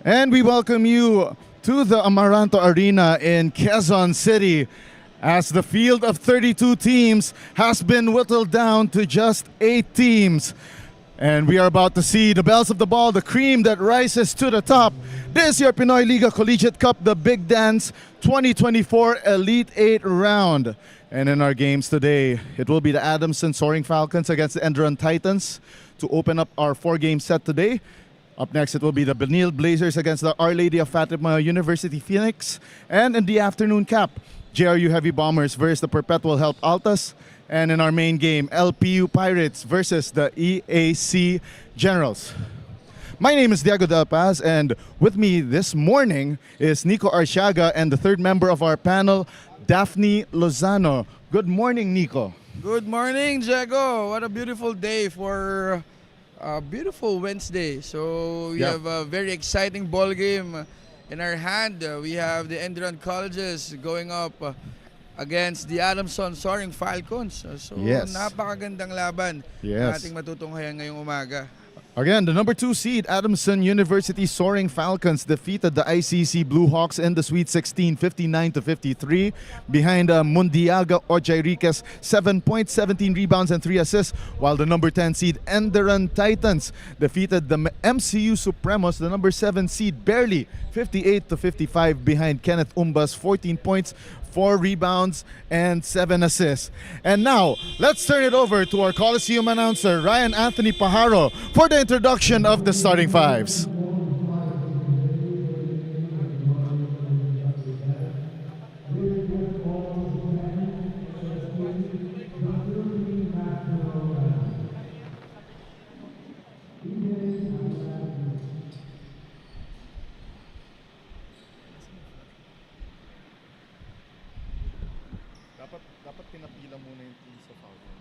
And we welcome you to the Amaranto Arena in Quezon City as the field of 32 teams has been whittled down to just 8 teams. And we are about to see the bells of the ball, the cream that rises to the top. This is your Pinoy Liga Collegiate Cup, the Big Dance 2024 Elite 8 round. And in our games today, it will be the ADAMSON Soaring Falcons against the ENDERUN Titans to open up our 4-game set today. Up next, it will be the Benil Blazers against the Our Lady of Fatima University Phoenix. And in the afternoon cap, JRU Heavy Bombers versus the Perpetual Health Altas. And in our main game, LPU Pirates versus the EAC Generals. My name is Diego Del Paz, and with me this morning is Nico Arciaga and the third member of our panel, Daphne Lozano. Good morning, Nico. Good morning, Diego. What a beautiful day for a beautiful Wednesday. So we have a very exciting ball game in our hand. We have the ENDERUN colleges going up against the ADAMSON Soaring Falcons. So napakagandang laban na ating matutunghayan ngayong umaga. Again, the number 2 seed, ADAMSON University Soaring Falcons, defeated the ICC Blue Hawks in the Sweet 16, 59-53. Behind Mundiaga Ojairiquez, 7 points, 17 rebounds, and 3 assists. While the number 10 seed, ENDERUN Titans, defeated the MCU Supremos, the number 7 seed, barely, 58-55. Behind Kenneth Umbas, 14 points, 4 rebounds, and 7 assists. And now, let's turn it over to our Coliseum announcer, Ryan Anthony Pajaro, for the introduction of the starting fives. Dapat pinapila muna yung team sa Falcon.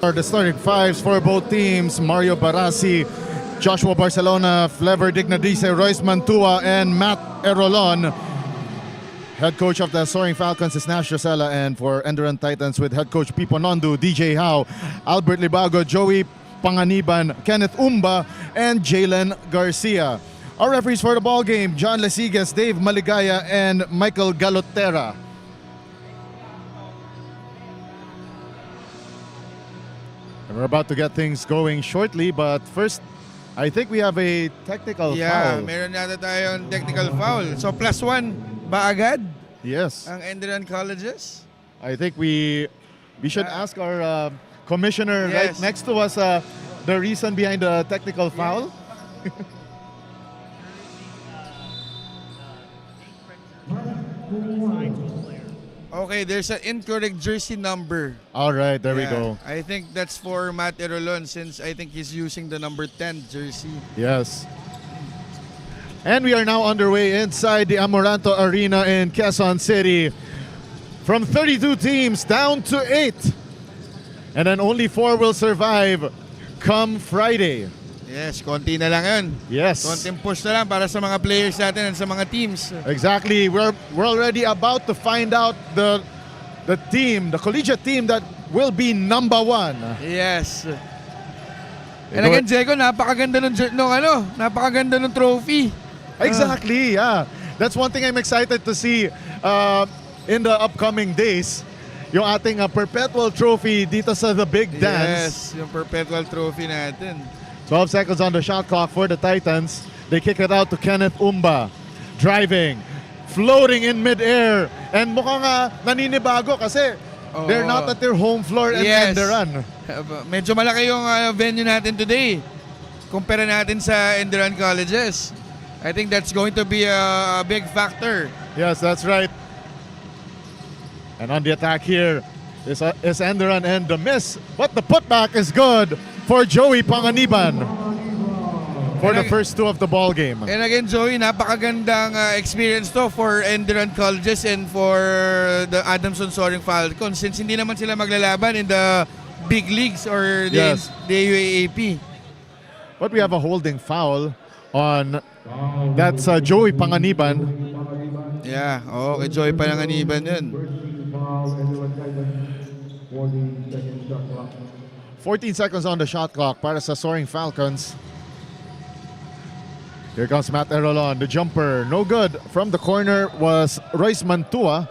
are the starting fives for both teams. Mario Barasi, Joshua Barcelona, Flever Dignadice, Royce Mantua, and Matt Erolon. Head coach of the Soaring Falcons is Nash Rosella, and for Enderun Titans with head coach Pipo Nondu, DJ Howe, Albert Libago, Joey Panganiban, Kenneth Umba, and Jalen Garcia. Our referees for the ball game, John Lesigas, Dave Maligaya, and Michael Galotera. And we're about to get things going shortly, but first, I think we have a technical foul. Yeah, meron yata tayong technical foul. So +1 ba agad Yes. ang Enderuran Colleges? I think we should ask our commissioner Yes. right next to us the reason behind the technical foul. Okay, there's an incorrect jersey number. All right, there we Yeah, go. I think that's for Matt Erolon since I think he's using the number 10 jersey. Yes. And we are now underway inside the Amoranto Arena in Quezon City. From 32 teams down to 8. And then only 4 will survive come Friday. Yes, konti na lang yun. Yes. Konting push na lang para sa mga players natin and sa mga teams. Exactly. We're already about to find out the team, the collegiate team that will be number 1. Yes. And again, Diego, napakaganda napakaganda ng trophy. Exactly, yeah. That's one thing I'm excited to see in the upcoming days. Yung ating perpetual trophy dito sa The Big Dance. Yes, yung perpetual trophy natin. 12 seconds on the shot clock for the Titans. They kick it out to Kenneth Umba. Driving, floating in midair. And mukhang naninibago kasi they're not at their home floor in Enderuran. Medyo malaki yung venue natin today. Kumpara natin sa Enderuran Colleges. I think that's going to be a big factor. Yes, that's right. And on the attack here is Enderuran, and the miss. But the putback is good for Joey Panganiban for the first 2 of the ball game. And again, Joey, napakagandang experience to for Enderuran Colleges and for the ADAMSON Soaring Falcons since hindi naman sila maglalaban in the big leagues or the UAAP. But we have a holding foul on that's Joey Panganiban. Yeah, kay Joey Panganiban yun. 14 seconds on the shot clock para sa Soaring Falcons. Here comes Matt Erolon, the jumper, no good. From the corner was Royce Mantua.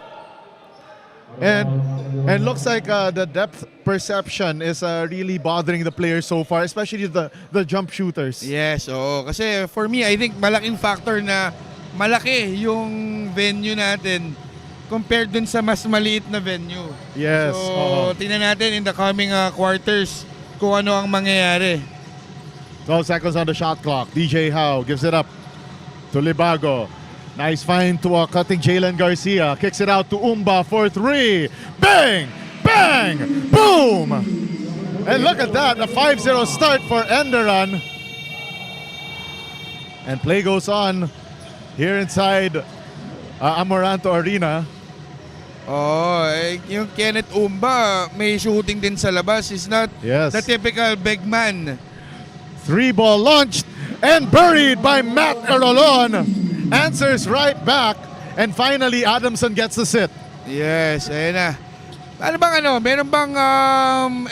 And looks like the depth perception is really bothering the players so far, especially the jump shooters. Yes, kasi for me, I think malaking factor na malaki yung venue natin compared dun sa mas maliit na venue. Yes. So, tingnan natin in the coming quarters kung ano ang mangyayari. 12 seconds on the shot clock. DJ Howe gives it up to Libago. Nice find to cutting Jalen Garcia. Kicks it out to Umba for 3. Bang! Bang! Boom! And look at that, a 5-0 start for Enderun. And play goes on here inside Amoranto Arena. Yung Kenneth Umba, may shooting din sa labas. He's not the typical big man. 3-ball launched and buried by Matt Erolon. Answers right back. And finally, Adamson gets the sit. Yes, ayun na. Meron bang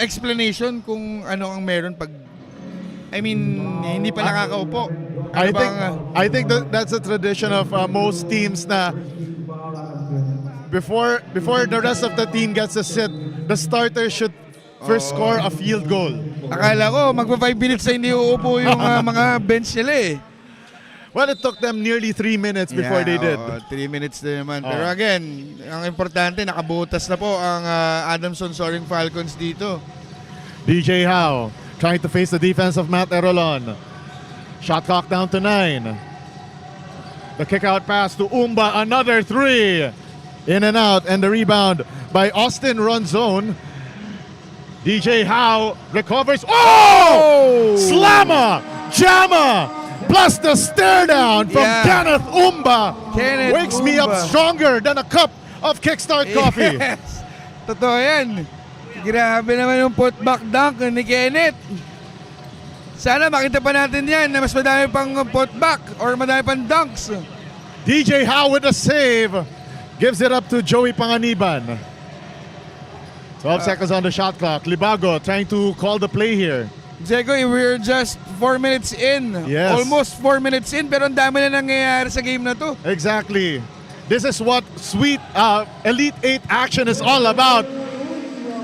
explanation kung ano ang meron pag hindi pa nakakaupo? I think that's a tradition of most teams na before the rest of the team gets a sit, the starter should first score a field goal. Akala ko magpa 5 minutes na hindi uupo yung mga bench nila eh. Well, it took them nearly 3 minutes before they did. 3 minutes din naman. Pero again, ang importante, nakabutas na po ang ADAMSON Soaring Falcons dito. DJ Howe trying to face the defense of Matt Erolon. Shot clock down to 9. The kick out pass to Umba, another 3. In and out, and the rebound by Austin Ronzone. DJ Howe recovers. Oh! Slammer! Jammer! Plus the stare down from Kenneth Umba. Wakes me up stronger than a cup of Kickstart coffee. Yes. Totoo yan. Grabe naman yung putback dunk ni Kenneth. Sana makita pa natin yan na mas madami pang putback or madami pang dunks. DJ Howe with a save. Gives it up to Joey Panganiban. 12 seconds on the shot clock. Libago trying to call the play here. Diego, we're just 4 minutes in. Yes. Almost 4 minutes in, pero ang dami na nangyayari sa game na to. Exactly. This is what sweet Elite 8 action is all about.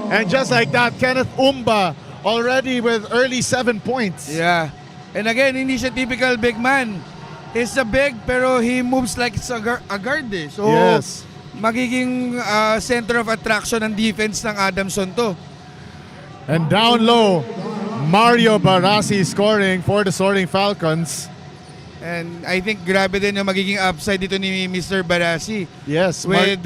And just like that, Kenneth Umba already with early 7 points. Yeah. And again, hindi siya typical big man. He's a big, pero he moves like it's a guard eh. So, Yes. magiging center of attraction ng defense ng Adamson to. And down low, Mario Barasi scoring for the Soaring Falcons. And I think grabe din yung magiging upside dito ni Mr. Barasi. Yes. With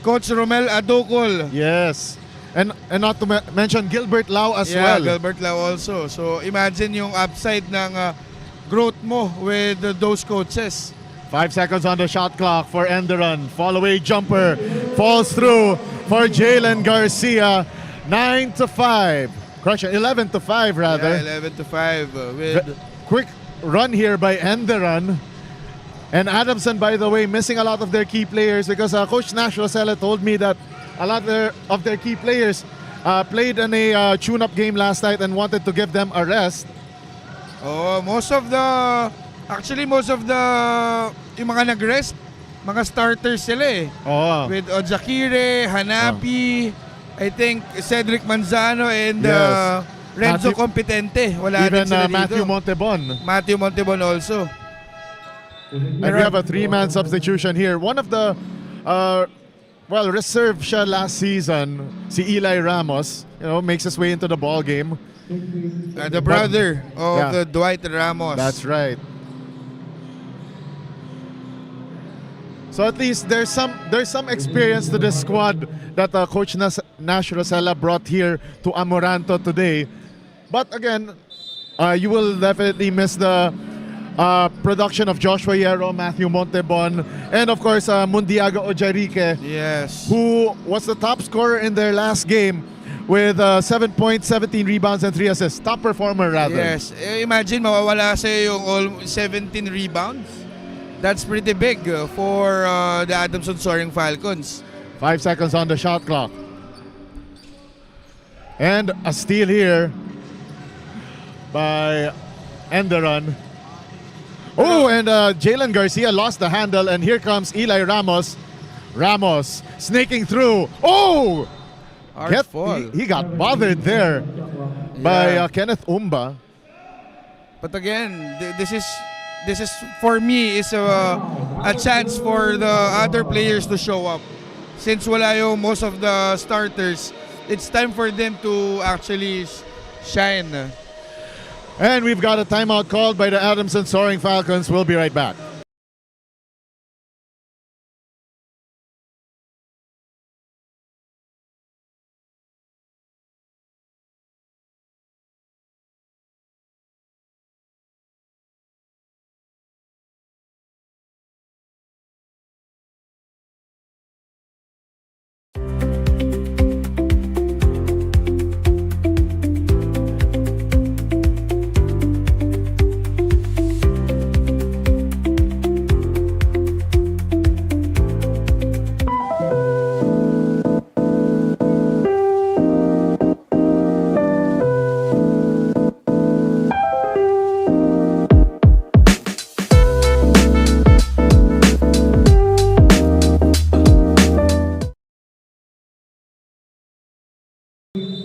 Coach Romel Adocol. Yes. And not to mention Gilbert Lau as well. Yeah, Gilbert Lau also. So imagine yung upside ng growth mo with those coaches. 5 seconds on the shot clock for Enderun. Fall away jumper falls through for Jalen Garcia. 9-5. Correction, 11-5 rather. Yeah, 11-5 with Quick run here by Enderun. And Adamson, by the way, missing a lot of their key players because Coach Nash Rosella told me that a lot of their key players played in a tune-up game last night and wanted to give them a rest. most of the yung mga nag-rest, mga starters sila eh. Oh. With Ojakire, Hanapi, I think Cedric Manzano and Yes. Renzo Matthew- Competente. Wala Even din sila Matthew dito. Montebon. Matthew Montebon also. And we have a 3-man substitution here. One of the, reserve siya last season, si Eli Ramos, makes his way into the ball game. The brother of Yeah. Dwight Ramos. That's right. So at least there's some experience to this squad that Coach Nash Rosella brought here to Amoranto today. But again, you will definitely miss the production of Joshua Hierro, Matthew Montebon, and of course Mundiaga Ojarique, Yes. who was the top scorer in their last game with 7 points, 17 rebounds, and 3 assists. Top performer rather. Yes. Imagine mawawala sa'yo yung all 17 rebounds. That's pretty big for the Adamson Soaring Falcons. 5 seconds on the shot clock. And a steal here by Enderun. Oh, and Jalen Garcia lost the handle, and here comes Eli Ramos. Ramos snaking through. Oh! Hard fall. He got bothered there by Yeah. Kenneth Umba. But again, this is for me is a chance for the other players to show up. Since wala yung most of the starters, it's time for them to actually shine. And we've got a timeout called by the Adamson Soaring Falcons. We'll be right back.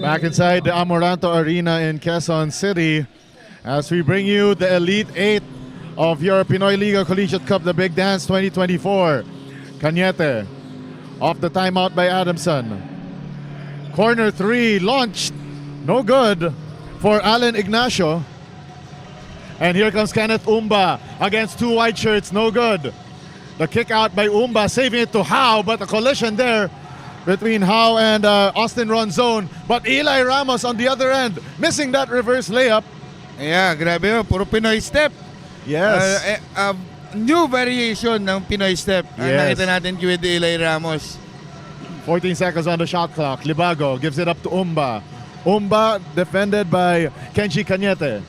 Back inside the Amoranto Arena in Quezon City as we bring you the Elite 8 of your Pinoy Liga Collegiate Cup, the Big Dance 2024. Cañete off the timeout by Adamson. Corner 3 launched. No good for Alan Ignacio. And here comes Kenneth Umba against two white shirts. No good. The kick out by Umba, saving it to Howe, but a collision there between Howe and Austin Ronzone. But Eli Ramos on the other end, missing that reverse layup. Yeah, grabe yun. Puro Pinoy step. Yes. New variation ng Pinoy step ang Yes. nakita natin with Eli Ramos. 14 seconds on the shot clock. Libago gives it up to Umba. Umba defended by Kenji Cañete.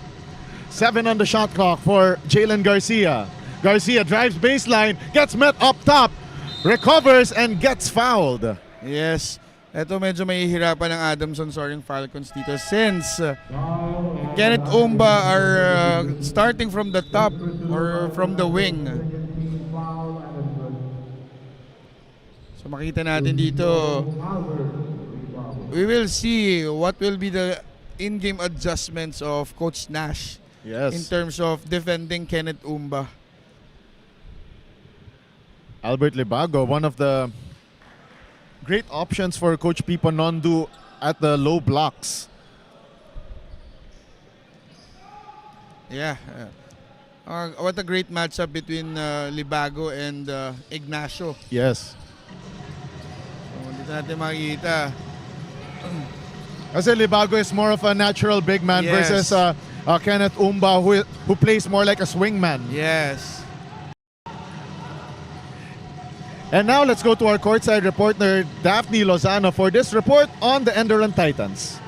7 on the shot clock for Jalen Garcia. Garcia drives baseline, gets met up top, recovers and gets fouled. Yes. Ito medyo mahihirapan ng ADAMSON Soaring Falcons dito since Kenneth Umba are starting from the top or from the wing. So makita natin dito, we will see what will be the in-game adjustments of Coach Nash in terms of defending Kenneth Umba. Albert Libago, one of the great options for Coach Pipo Nondu at the low blocks. Yeah. What a great matchup between Libago and Ignacio. Yes. So, dito natin makikita. Kasi Libago is more of a natural big man versus Kenneth Umba who plays more like a swingman. Yes. And now let's go to our courtside reporter Daphne Lozano for this report on the ENDERUN Titans.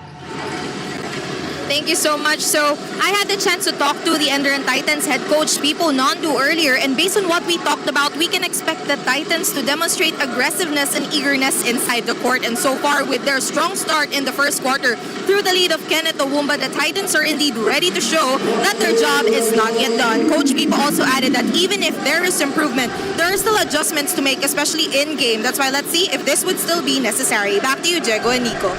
Thank you so much. So I had the chance to talk to the ENDERUN Titans head coach Pipo Nondu earlier, and based on what we talked about, we can expect the Titans to demonstrate aggressiveness and eagerness inside the court. And so far, with their strong start in the first quarter through the lead of Kenneth Owumba, the Titans are indeed ready to show that their job is not yet done. Coach Pipo also added that even if there is improvement, there are still adjustments to make, especially in game. That's why let's see if this would still be necessary. Back to you, Diego and Nico.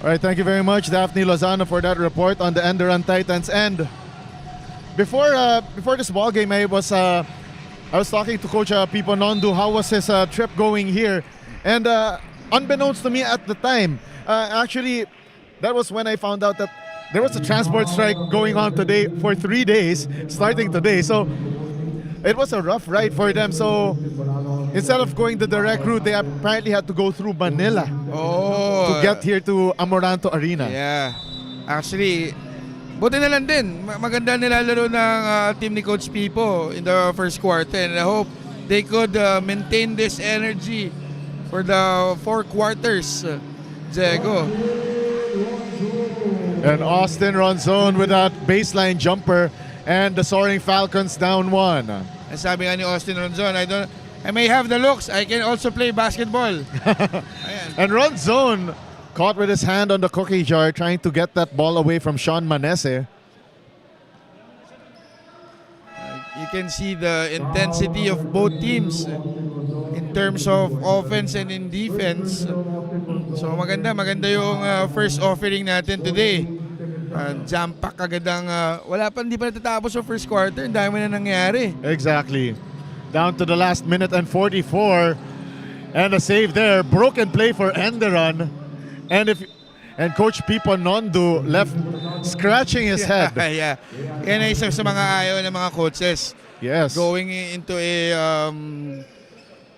All right, thank you very much, Daphne Lozano, for that report on the ENDERUN Titans. And before this ball game, I was talking to Coach Pipo Nondu. How was his trip going here? And unbeknownst to me at the time, actually, that was when I found out that there was a transport strike going on today for 3 days, starting today. So it was a rough ride for them. So instead of going the direct route, they apparently had to go through Manila to get here to Amoranto Arena. Yeah. Actually, buti na lang din. Maganda nilalaro ng team ni Coach Pipo in the first quarter. And I hope they could maintain this energy for the 4 quarters. Diego. And Austin Ronzon with that baseline jumper. And the Soaring Falcons down 1. And sabi nga ni Austin Ronzon, I may have the looks, I can also play basketball. And Ronzon caught with his hand on the cookie jar trying to get that ball away from Sean Manese. You can see the intensity of both teams in terms of offense and in defense. So maganda yung first offering natin today. Jump pack agad ang hindi pa natatapos yung first quarter. Ang dami na nangyari. Exactly. Down to the last minute and 44. And a save there. Broken play for ENDERUN. And Coach Pipo Nondu left scratching his head. Yeah. Yan ay isa sa mga ayaw ng mga coaches. Yes. Going into a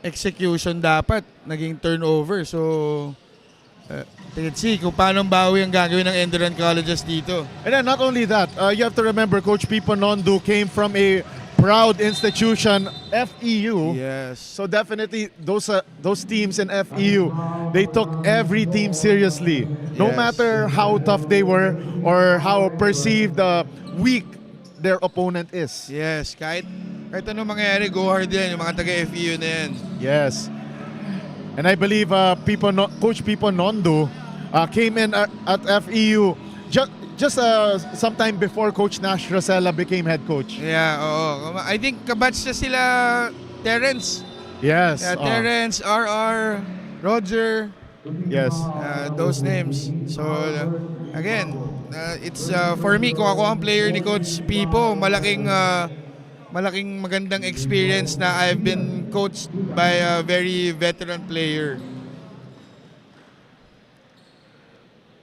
execution dapat. Naging turnover. So let's see kung paano bawi ang gagawin ng ENDERUN colleges dito. And then not only that, you have to remember Coach Pipo Nondu came from a proud institution, FEU. Yes. So definitely those teams in FEU, they took every team seriously. No matter how tough they were or how perceived weak their opponent is. Yes, kahit anong mangyayari, go hard yan, yung mga taga-FEU na yan. Yes. And I believe Coach Pipo Nondu came in at FEU just sometime before Coach Nash Rosella became head coach. Yeah, oo. I think kabatch na sila Terrence. Yes. Yeah, Terrence, RR, Roger. Yes. Those names. So, again, it's for me, kung ako ang player ni Coach Pipo, malaking magandang experience na I've been coached by a very veteran player.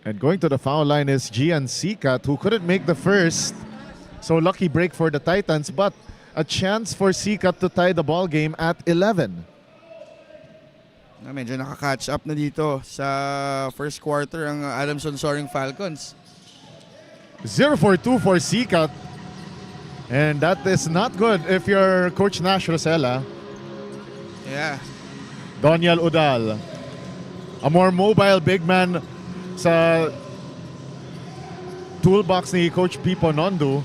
And going to the foul line is Gian Sikat, who couldn't make the first. So lucky break for the Titans, but a chance for Sikat to tie the ball game at 11. Medyo nakaka-catch up na dito sa first quarter ang ADAMSON Soaring Falcons. 0-for-2 for Sikat. And that is not good if you're Coach Nash Rosella. Yeah. Doniel Udal. A more mobile big man sa toolbox ni Coach Pipo Nondu.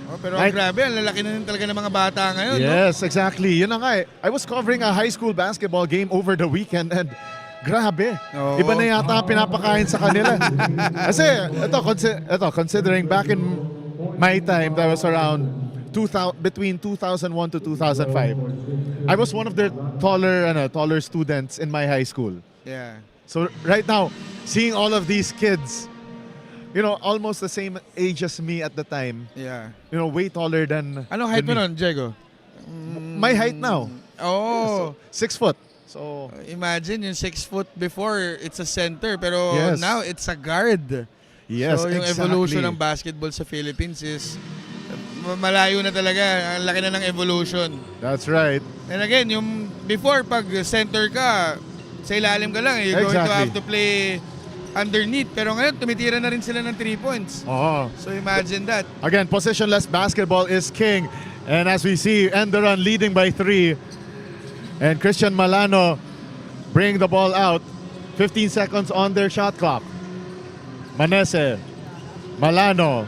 Oh, pero grabe, ang lalaki na talaga ng mga bata ngayon. Yes, exactly. Yun na nga eh. I was covering a high school basketball game over the weekend and grabe. Oo. Iba na yata ang pinapakain sa kanila. Kasi ito, considering back in my time, that was around between 2001 to 2005. I was one of the taller students in my high school. Yeah. So right now, seeing all of these kids, almost the same age as me at the time, Yeah. way taller than Anong height mo than me. nun, Diego? My height now, Oh. 6 foot. So Imagine yung 6 foot before, it's a center. Pero Yes. now, it's a guard. yes, So yung exactly. evolution ng basketball sa Philippines is malayo na talaga. Ang laki na ng evolution. That's right. And again, yung before, pag center ka, sa ilalim ka lang. You're going to Exactly. have to play underneath. Pero ngayon, tumitira na rin sila ng 3 points. Oh. So imagine that. Again, positionless basketball is king. And as we see, Enderun leading by 3. And Christian Malano bring the ball out. 15 seconds on their shot clock. Manese. Malano.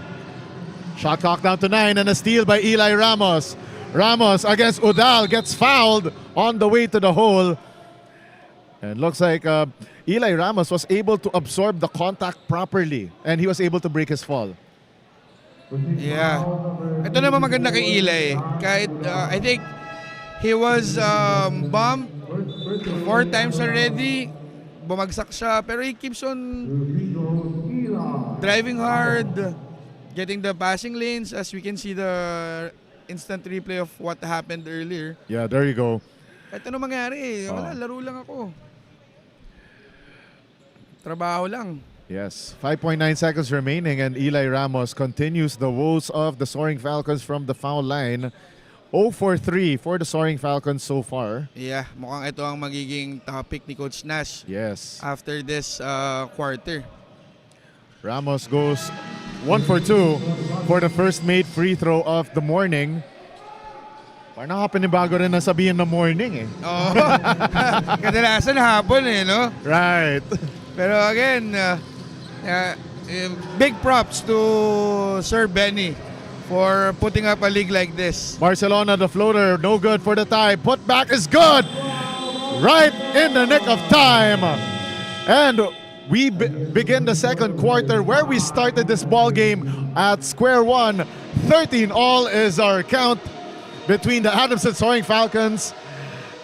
Shot clock down to 9 and a steal by Eli Ramos. Ramos against Udal gets fouled on the way to the hole. And looks like Eli Ramos was able to absorb the contact properly and he was able to break his fall. Yeah. Ito naman maganda kay Eli. Kahit, I think, he was bumped 4 times already. Bumagsak siya. Pero he keeps on driving hard, getting the passing lanes, as we can see the instant replay of what happened earlier. Yeah, there you go. Kahit ano mangyari, wala, laro lang ako. Trabaho lang. Yes, 5.9 seconds remaining and Eli Ramos continues the woes of the Soaring Falcons from the foul line. 0 for 3 for the Soaring Falcons so far. Yeah, mukhang ito ang magiging topic ni Coach Nash Yes. after this quarter. Ramos goes 1 for 2 for the first made free throw of the morning. Parang nakapanibago rin na sabihin na morning eh. Oo. Kadalasan hapon eh, no? Right. Pero again, big props to Sir Benny for putting up a league like this. Barcelona, the floater, no good for the tie. Put back is good. Right in the nick of time. And we begin the second quarter where we started this ball game at square one. 13 all is our count between the Adamson Soaring Falcons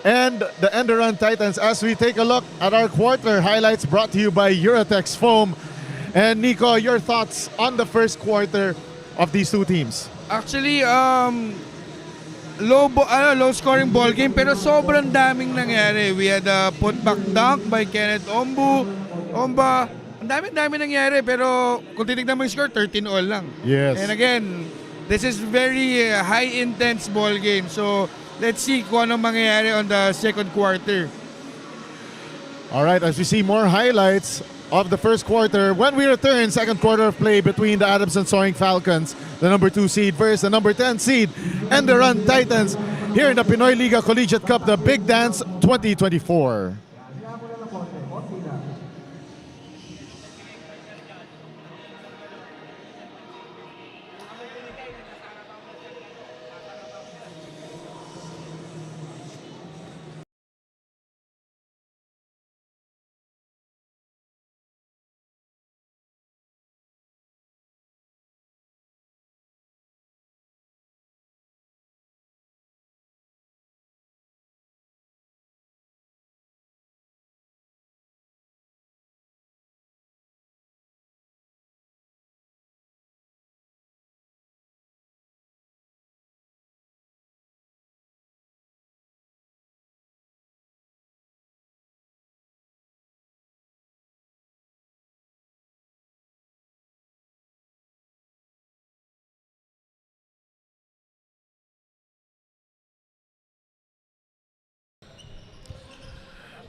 and the ENDERUN Titans as we take a look at our quarter highlights brought to you by Eurotex Foam. And Nico, your thoughts on the first quarter of these two teams? Actually, low scoring ball game pero sobrang daming nangyari. We had a putback dunk by Kenneth Omba. Ang dami nangyari pero kung titignan mo yung score, 13 all lang. Yes. And again, this is very high intense ball game. So let's see kung anong mangyayari on the second quarter. All right, as we see more highlights of the first quarter, when we return, second quarter of play between the Adamson Soaring Falcons, the number 2 seed versus the number 10 seed, and the ENDERUN Titans here in the Pinoy Liga Collegiate Cup, the Big Dance 2024.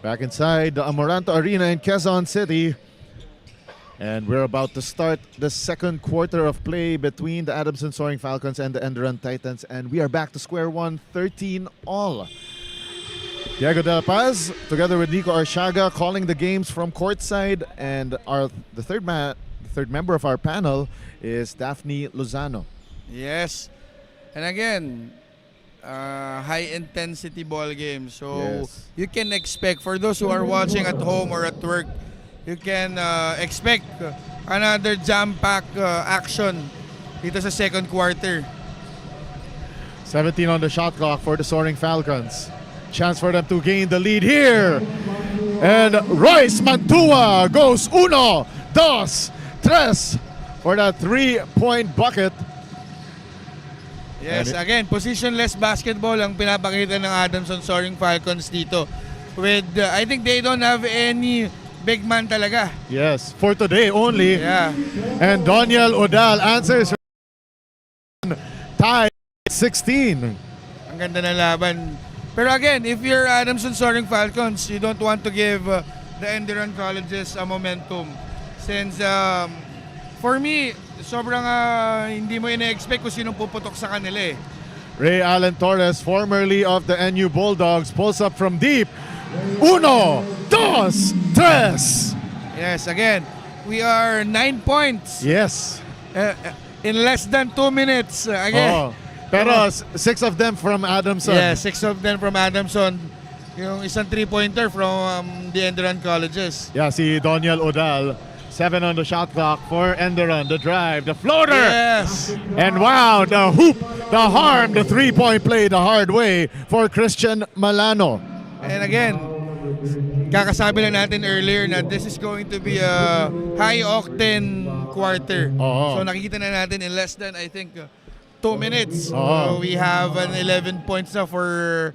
Back inside the Amoranto Arena in Quezon City. And we're about to start the second quarter of play between the Adamson Soaring Falcons and the ENDERUN Titans. And we are back to square one, 13 all. Diego Del Paz, together with Nico Arsiaga, calling the games from courtside, and the third member of our panel is Daphne Lozano. Yes. And again, high intensity ball game. So Yes. you can expect, for those who are watching at home or at work, you can expect another jam-packed action dito sa second quarter. 17 on the shot clock for the Soaring Falcons. Chance for them to gain the lead here. And Royce Mantua goes 1, 2, 3 for that 3-point bucket. Yes, again, positionless basketball ang pinapakita ng ADAMSON Soaring Falcons dito. With, I think they don't have any big man talaga. Yes, for today only. Yeah. And Doniel Odal answers tie 16. Ang ganda ng laban. Pero again, if you're ADAMSON Soaring Falcons, you don't want to give the ENDERUN colleges a momentum. Since, for me, sobrang hindi mo ina-expect kung sinong puputok sa kanila eh. Ray Allen Torres, formerly of the NU Bulldogs, pulls up from deep. 1, 2, 3. Yes, again, we are 9 points Yes. in less than 2 minutes. Again. Oh. Pero 6 of them from Adamson. Yeah, 6 of them from ADAMSON. Yung isang 3-pointer from the ENDERUN colleges. Yeah, si Doniel Odal. 7 on the shot clock for ENDERUN. The drive, the floater. Yes. And wow, the hoop, the harm, the 3-point play the hard way for Christian Malano. And again, kakasabi lang natin earlier na this is going to be a high-octane quarter. Oo. So nakikita na natin in less than, I think, 2 minutes. Oo. We have an 11 points na for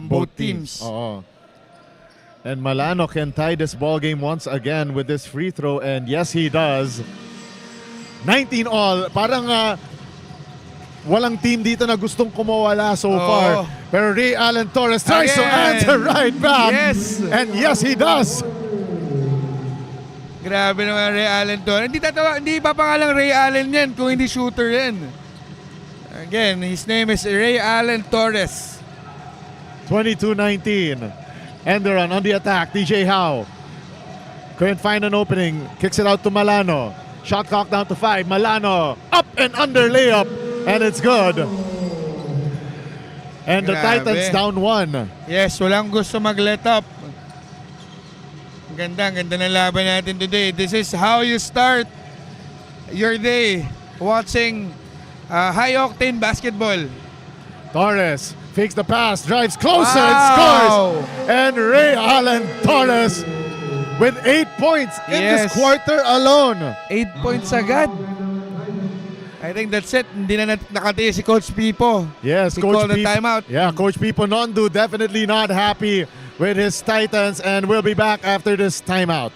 both teams. Oo. And Malano can tie this ball game once again with this free throw, and yes, he does. 19 all. Parang walang team dito na gustong kumawala so far. Pero Ray Allen Torres tries to answer right back. Yes. And yes, he does. Grabe naman Ray Allen to. Hindi papangalang Ray Allen yan kung hindi shooter yan. Again, his name is Ray Allen Torres. 22-19. ENDERUN on the attack. DJ Howe couldn't find an opening. Kicks it out to Malano. Shot clock down to 5. Malano up and under layup. And it's good. And the Grabe. Titans down 1. Yes, walang gusto mag-let up. Ang ganda ng laban natin today. This is how you start your day watching high-octane basketball. Torres fakes the pass, drives closer and Wow. scores. And Ray Allen Torres with 8 points in this Yes. quarter alone. 8 points agad. I think that's it. Hindi na nakatiis si Coach Pipo. Yes, He Coach called the Pipo. timeout. Yeah, Coach Pipo Nondu definitely not happy with his Titans, and we'll be back after this timeout.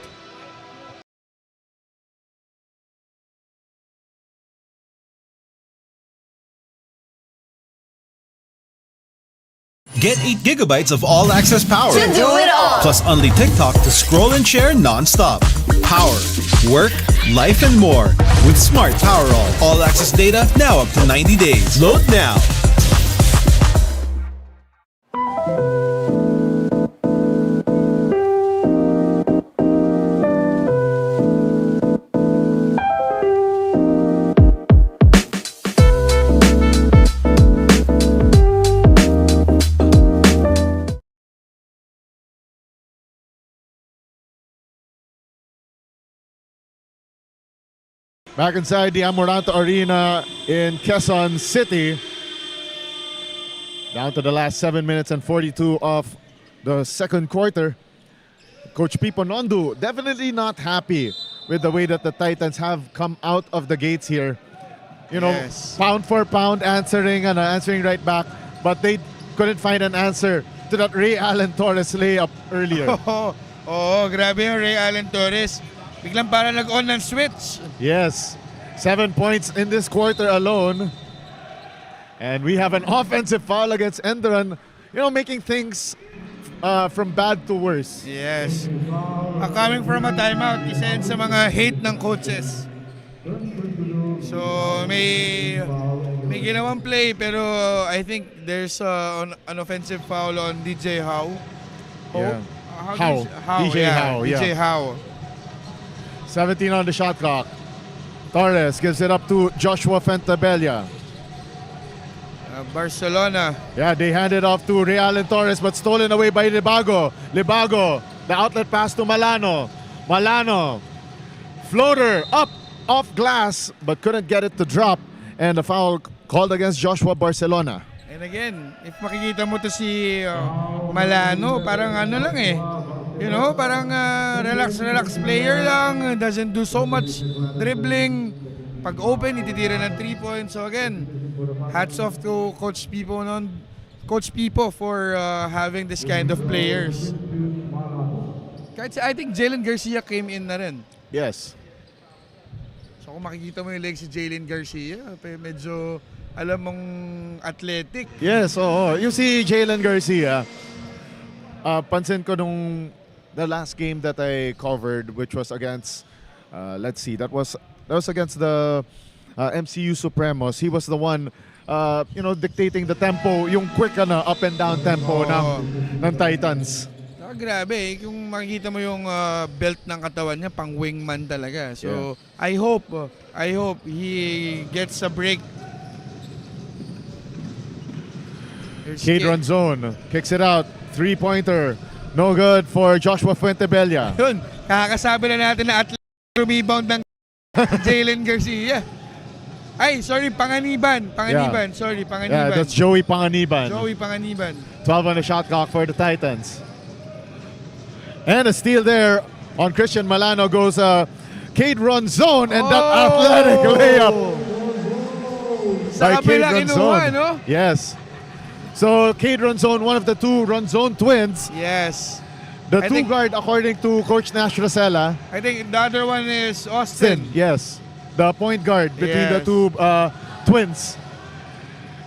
Get 8 gigabytes of all-access power. To do it all. Plus only TikTok to scroll and share non-stop. Power, work, life, and more. With Smart Power all-access data now up to 90 days. Load now. Back inside the Amoranto Arena in Quezon City. Down to the last 7 minutes and 42 of the second quarter. Coach Pipo Nondu definitely not happy with the way that the Titans have come out of the gates here. You know, Yes. pound for pound answering right back, but they couldn't find an answer to that Ray Allen Torres layup earlier. Oo, grabe yung Ray Allen Torres. Biglang para nag-on ng switch. Yes, 7 points in this quarter alone. And we have an offensive foul against ENDERUN, you know, making things from bad to worse. Yes. Coming from a timeout, isa yan sa mga hate ng coaches. So may May ginawang play pero I think there's an offensive foul on DJ Howe. Yeah. Howe. DJ Howe, yeah. DJ Howe. 17 on the shot clock. Torres gives it up to Joshua Fentabella. Barcelona. Yeah, they hand it off to Real and Torres but stolen away by Libago. Libago, the outlet pass to Malano. Malano, floater up off glass but couldn't get it to drop. And the foul called against Joshua Barcelona. And again, if makikita mo to si Malano, parang ano lang eh. You know, parang relax player lang. Doesn't do so much dribbling. Pag open, ititira ng 3 points. So again, hats off to Coach Pipo for having this kind of players. Kahit I think Jalen Garcia came in na rin. Yes. So kung makikita mo yung legs si Jalen Garcia, medyo alam mong athletic. Yes, oo. Yung si Jalen Garcia, pansin ko nung the last game that I covered, which was against, let's see, that was against the MCU Supremos. He was the one, dictating the tempo, yung quick up and down tempo ng Titans. Grabe eh. Kung makikita mo yung belt ng katawan niya, pang wingman talaga. So, yeah. I hope he gets a break. Cade Ronzon kicks it out. 3-pointer. No good for Joshua Fuentebella. Yun, kakasabi na natin na athlete rebound ng Jalen Garcia. Ay, sorry, Panganiban. Yeah. Sorry, Panganiban. Yeah, that's Joey Panganiban. 12 on the shot clock for the Titans. And a steal there on Christian Malano goes Cade Ronzon and that athletic layup by Cade Ronzon. No? Yes. So Cade Ronzon, one of the two Ronzon twins. Yes. The two guard according to Coach Nash Rosella. I think the other one is Austin. Yes. The point guard between the two twins.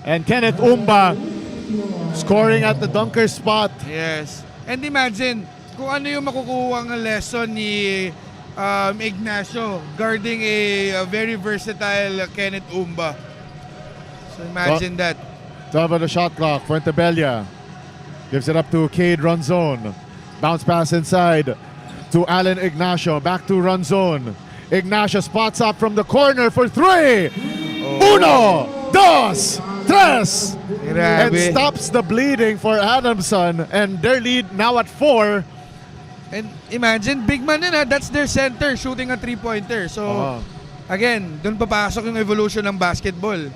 And Kenneth Umba scoring at the dunker spot. Yes. And imagine kung ano yung makukuha ng lesson ni Ignacio guarding a very versatile Kenneth Umba. So imagine that. 12 on the shot clock. Fuentebella gives it up to Cade Ronzon. Bounce pass inside to Alan Ignacio. Back to Ronzon. Ignacio spots up from the corner for 3. Uno, dos, tres. And stops the bleeding for Adamson. And their lead now at 4. And imagine, big man yun ha. That's their center shooting a 3-pointer. So, again, dun papasok yung evolution ng basketball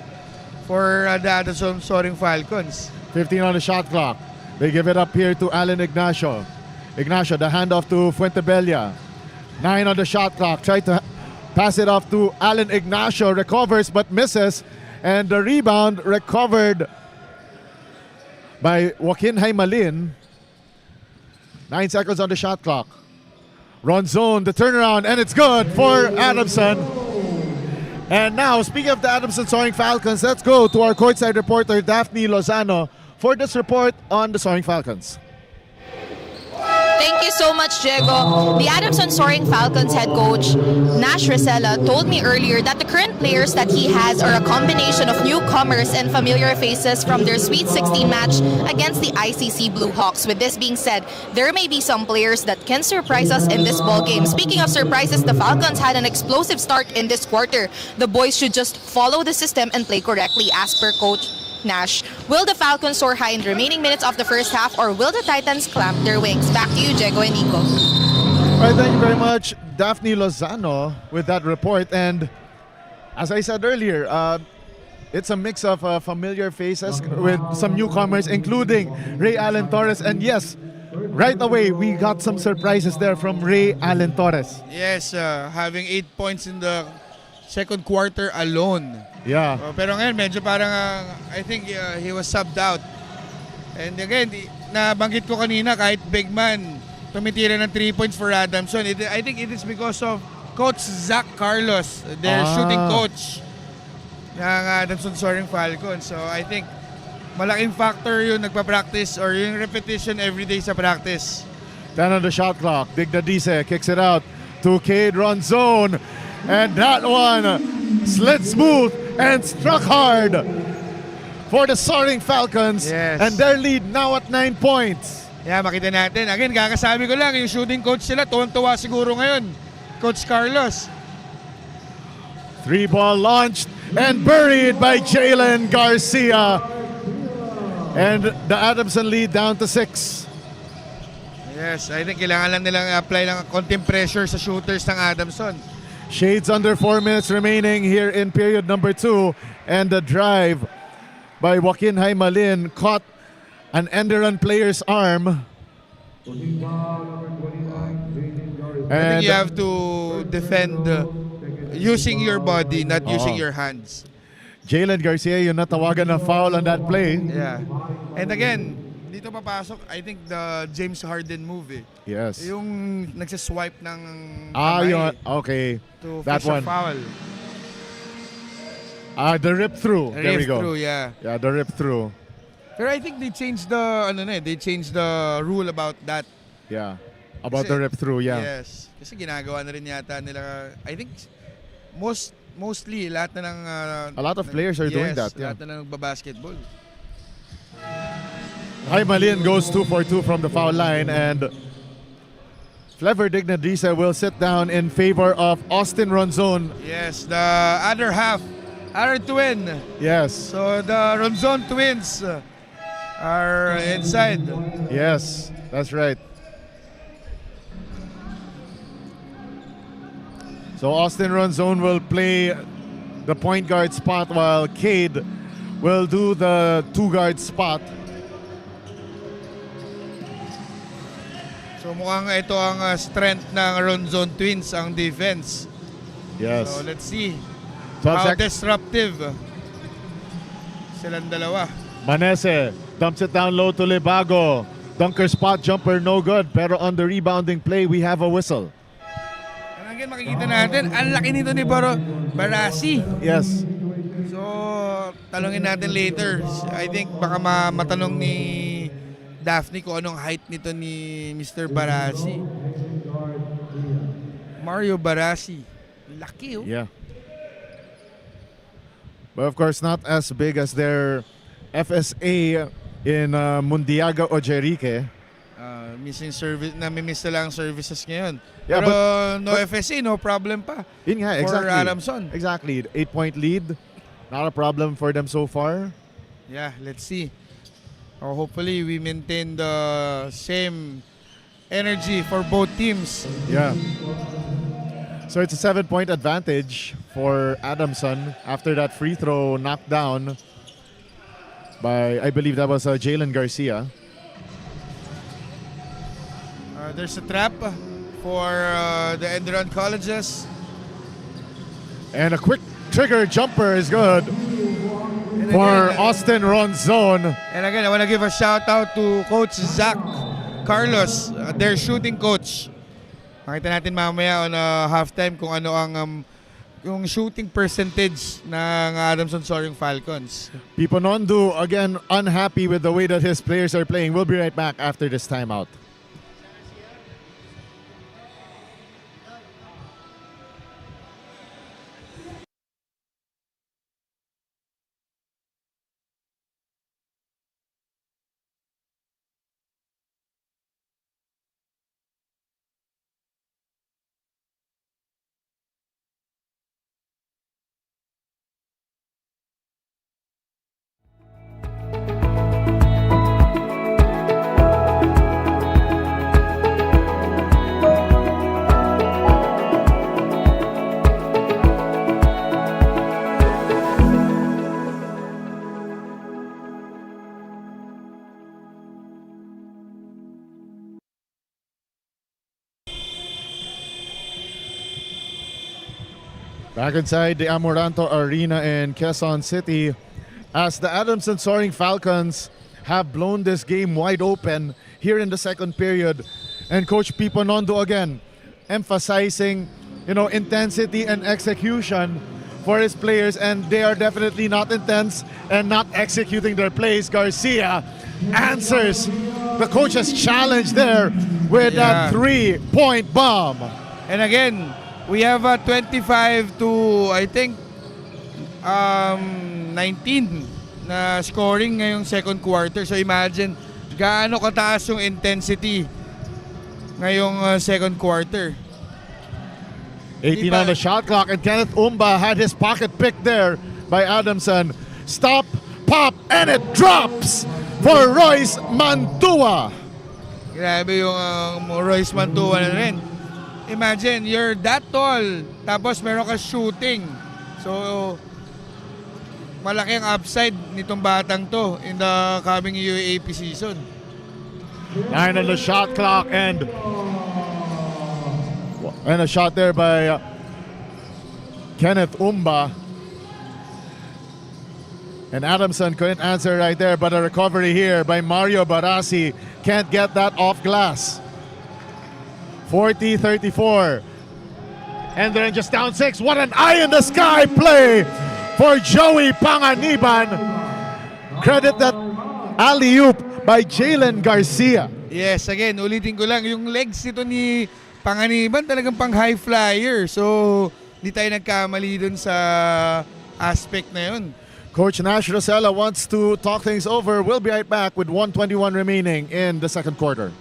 for the ADAMSON Soaring Falcons. 15 on the shot clock. They give it up here to Alan Ignacio. Ignacio, the handoff to Fuentebella. 9 on the shot clock. Try to pass it off to Alan Ignacio. Recovers but misses. And the rebound recovered by Joaquin Haymalin. 9 seconds on the shot clock. Ronzon, the turnaround, and it's good for Adamson. And now, speaking of the Adamson Soaring Falcons, let's go to our courtside reporter, Daphne Lozano, for this report on the Soaring Falcons. Thank you so much, Diego. The ADAMSON Soaring Falcons head coach, Nash Rosella, told me earlier that the current players that he has are a combination of newcomers and familiar faces from their Sweet 16 match against the ICC Blue Hawks. With this being said, there may be some players that can surprise us in this ball game. Speaking of surprises, the Falcons had an explosive start in this quarter. The boys should just follow the system and play correctly, as per Coach Nash. Will the Falcons soar high in the remaining minutes of the first half, or will the Titans clamp their wings? Back to you, Diego and Nico. All right, thank you very much, Daphne Lozano, with that report. And as I said earlier, it's a mix of familiar faces with some newcomers, including Ray Allen Torres. And yes, right away, we got some surprises there from Ray Allen Torres. Yes, having 8 points in the second quarter alone. Yeah. Pero ngayon, medyo parang, I think he was subbed out. And again, nabanggit ko kanina, kahit big man, tumitira ng 3 points for Adamson. I think it is because of Coach Zach Carlos, their shooting coach ng Adamson Soaring Falcons. So I think malaking factor yung nagpa-practice or yung repetition everyday sa practice. 10 on the shot clock. Dignadice kicks it out to Cade Ronzon. And that one slid smooth and struck hard for the Soaring Falcons. Yes. And their lead now at 9 points. Yeah, makita natin. Again, kakasabi ko lang, yung shooting coach sila, tuwan-tuwa siguro ngayon. Coach Carlos. 3-ball launched and buried by Jalen Garcia. And the Adamson lead down to 6. Yes, I think kailangan lang nilang apply lang konting pressure sa shooters ng Adamson. Shades under 4 minutes remaining here in period number 2. And the drive by Joaquin Jaimalin caught an Enderun player's arm. I think you have to defend using your body, not using your hands. Jalen Garcia yung natawagan na foul on that play. Yeah. And again, dito papasok, I think the James Harden move eh. Yes. Yung nagsaswipe ng Ah, kamay yun. Okay. to That fish a one. foul. The rip through. There we go. Through, yeah. Yeah, the rip through. Pero I think they changed the rule about that. Yeah. About Kasi- the rip through, yeah. Yes. Kasi ginagawa na rin yata nila, I think mostly lahat na ng A lot of players are doing that, yeah. Lahat na nagbabasketball. Jaimalin goes 2 for 2 from the foul line, and Flever Dignadrisa will sit down in favor of Austin Ronzon. Yes, the other twin. Yes. So the Ronzon twins are inside. Yes, that's right. So Austin Ronzon will play the point guard spot while Cade will do the 2-guard spot. So mukhang ito ang strength ng Ronzon twins, ang defense. Yes. So let's see 12 how seconds. disruptive silang dalawa. Manese dumps it down low to Libago. Dunker spot jumper no good, pero on the rebounding play we have a whistle. And again, makikita natin, ang laki nito ni Barasi. Yes. So, talungin natin later. I think baka matanong ni Daphne kung anong height nito ni Mr. Barasi. Mario Barasi. Laki oh. Yeah. But of course not as big as their FSA in Mundiaga o Jerique. Missing service, nami-miss na lang services ngayon. Yeah, Pero no FSA, no problem pa. Yun nga, For exactly. Adamson. Exactly. 8-point lead. Not a problem for them so far. Yeah, let's see. Hopefully we maintain the same energy for both teams. Yeah. So it's a 7-point advantage for Adamson after that free throw knocked down by, I believe that was Jalen Garcia. There's a trap for the Enderun colleges. And a quick trigger jumper is good And for again, Austin Ronzon. And again, I want to give a shout out to Coach Zach Carlos, their shooting coach. Makita natin mamaya on halftime kung ano ang yung shooting percentage ng Adamson Soaring Falcons. Piponondo again unhappy with the way that his players are playing. We'll be right back after this timeout. Back inside the Amoranto Arena in Quezon City as the Adamson Soaring Falcons have blown this game wide open here in the second period. And Coach Piponondo again emphasizing, intensity and execution for his players, and they are definitely not intense and not executing their plays. Garcia answers the coach's challenge there with that 3-point bomb. And again, we have a 25 to, I think, 19 na scoring ngayong second quarter. So imagine gaano kataas yung intensity ngayong second quarter. 18 on the shot clock, and Kenneth Umba had his pocket picked there by Adamson. Stop, pop, and it drops for Royce Mantua. Grabe yung Royce Mantua na rin. Imagine, you're that tall, tapos meron ka shooting. So, malaki ang upside nitong batang to in the coming UAAP season. 9 on the shot clock, and a shot there by Kenneth Umba. And Adamson couldn't answer right there, but a recovery here by Mario Barasi. Can't get that off glass. 40-34. And they're just down 6. What an eye-in-the-sky play for Joey Panganiban. Credit that alley-oop by Jalen Garcia. Yes, again, ulitin ko lang, yung legs ito ni Panganiban talagang pang high flyer. So, di tayo nagkamali dun sa aspect na yun. Coach Nash Rosella wants to talk things over. We'll be right back with 1:21 remaining in the second quarter.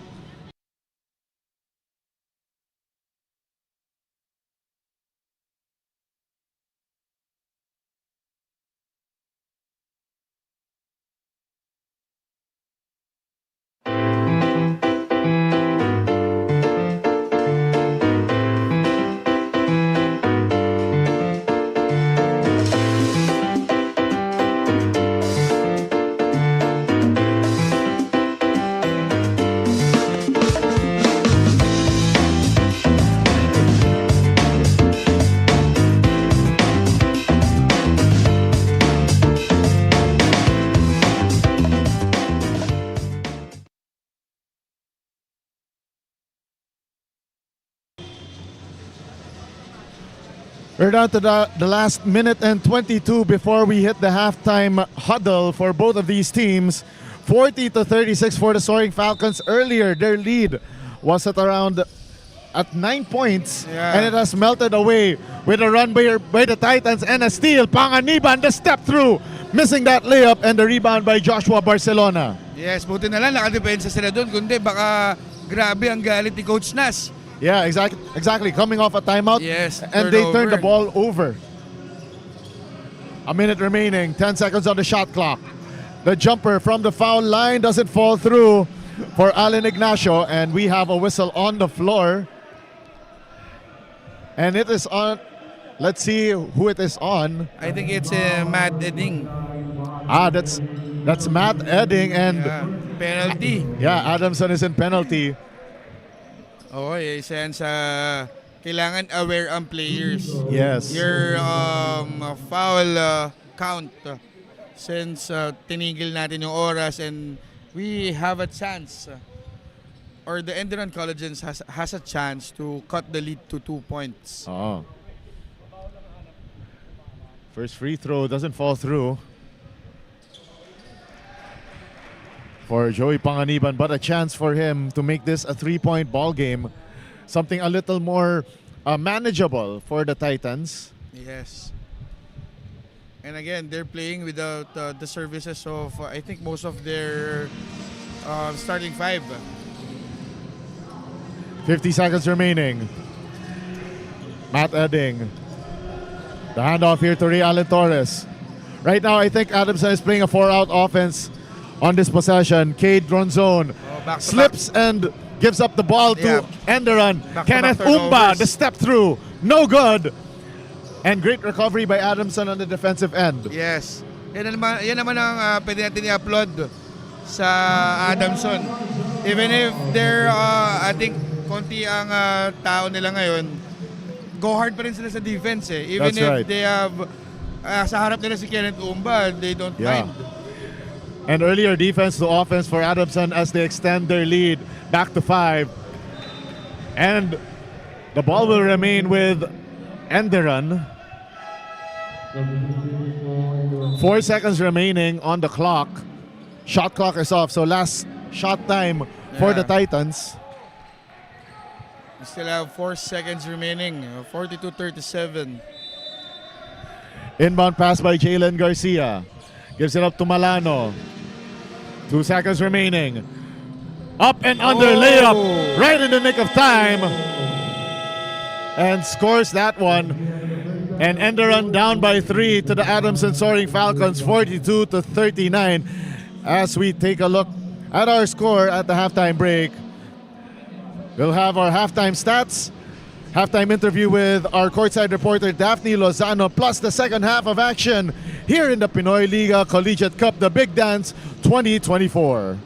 We're down to the last minute and 22 before we hit the halftime huddle for both of these teams. 40-36 for the Soaring Falcons. Earlier, their lead was at 9 points, and it has melted away with a run by the Titans and a steal. Panganiban, the step through, missing that layup, and the rebound by Joshua Barcelona. Yes, buti na lang nakadepensa sila doon, kundi baka grabe ang galit ni Coach Nas. Yeah, exactly. Coming off a timeout, yes, and they turned the ball over. A minute remaining, 10 seconds on the shot clock. The jumper from the foul line doesn't fall through for Allen Ignacio, and we have a whistle on the floor. And it is on. Let's see who it is on. I think it's Matt Edding. That's Matt Edding, and penalty. Yeah, Adamson is in penalty. Okay, isa yan sa kailangan aware ang players. Yes. Your foul count since tinigil natin yung oras, and we have a chance or the Enderun Collegians has a chance to cut the lead to 2 points. Oh. First free throw doesn't fall through for Joey Panganiban, but a chance for him to make this a 3-point ball game. Something a little more manageable for the Titans. Yes. And again, they're playing without the services of, I think, most of their starting five. 50 seconds remaining. Matt Edding. The handoff here to Ray Allen Torres. Right now, I think Adamson is playing a 4-out offense on this possession. Cade Ronzone slips and gives up the ball to Enderun. Kenneth Umba, the step through, no good. And great recovery by Adamson on the defensive end. Yes. Yan naman ang pwede natin i-upload sa Adamson. Even if they're, I think, konti ang tao nila ngayon, go hard pa rin sila sa defense eh. Even if they have, sa harap nila si Kenneth Umba, they don't mind. And earlier defense to offense for Adamson as they extend their lead back to 5. And the ball will remain with Enderun. 4 seconds remaining on the clock. Shot clock is off, so last shot time for the Titans. We still have 4 seconds remaining, 42-37. Inbound pass by Jalen Garcia. Gives it up to Malano. 2 seconds remaining. Up and under layup. Right in the nick of time. And scores that one. And Enderun down by 3 to the ADAMSON Soaring Falcons, 42-39. As we take a look at our score at the halftime break, we'll have our halftime stats, halftime interview with our courtside reporter Daphne Lozano, plus the second half of action here in the Pinoy Liga Collegiate Cup, the Big Dance 2024.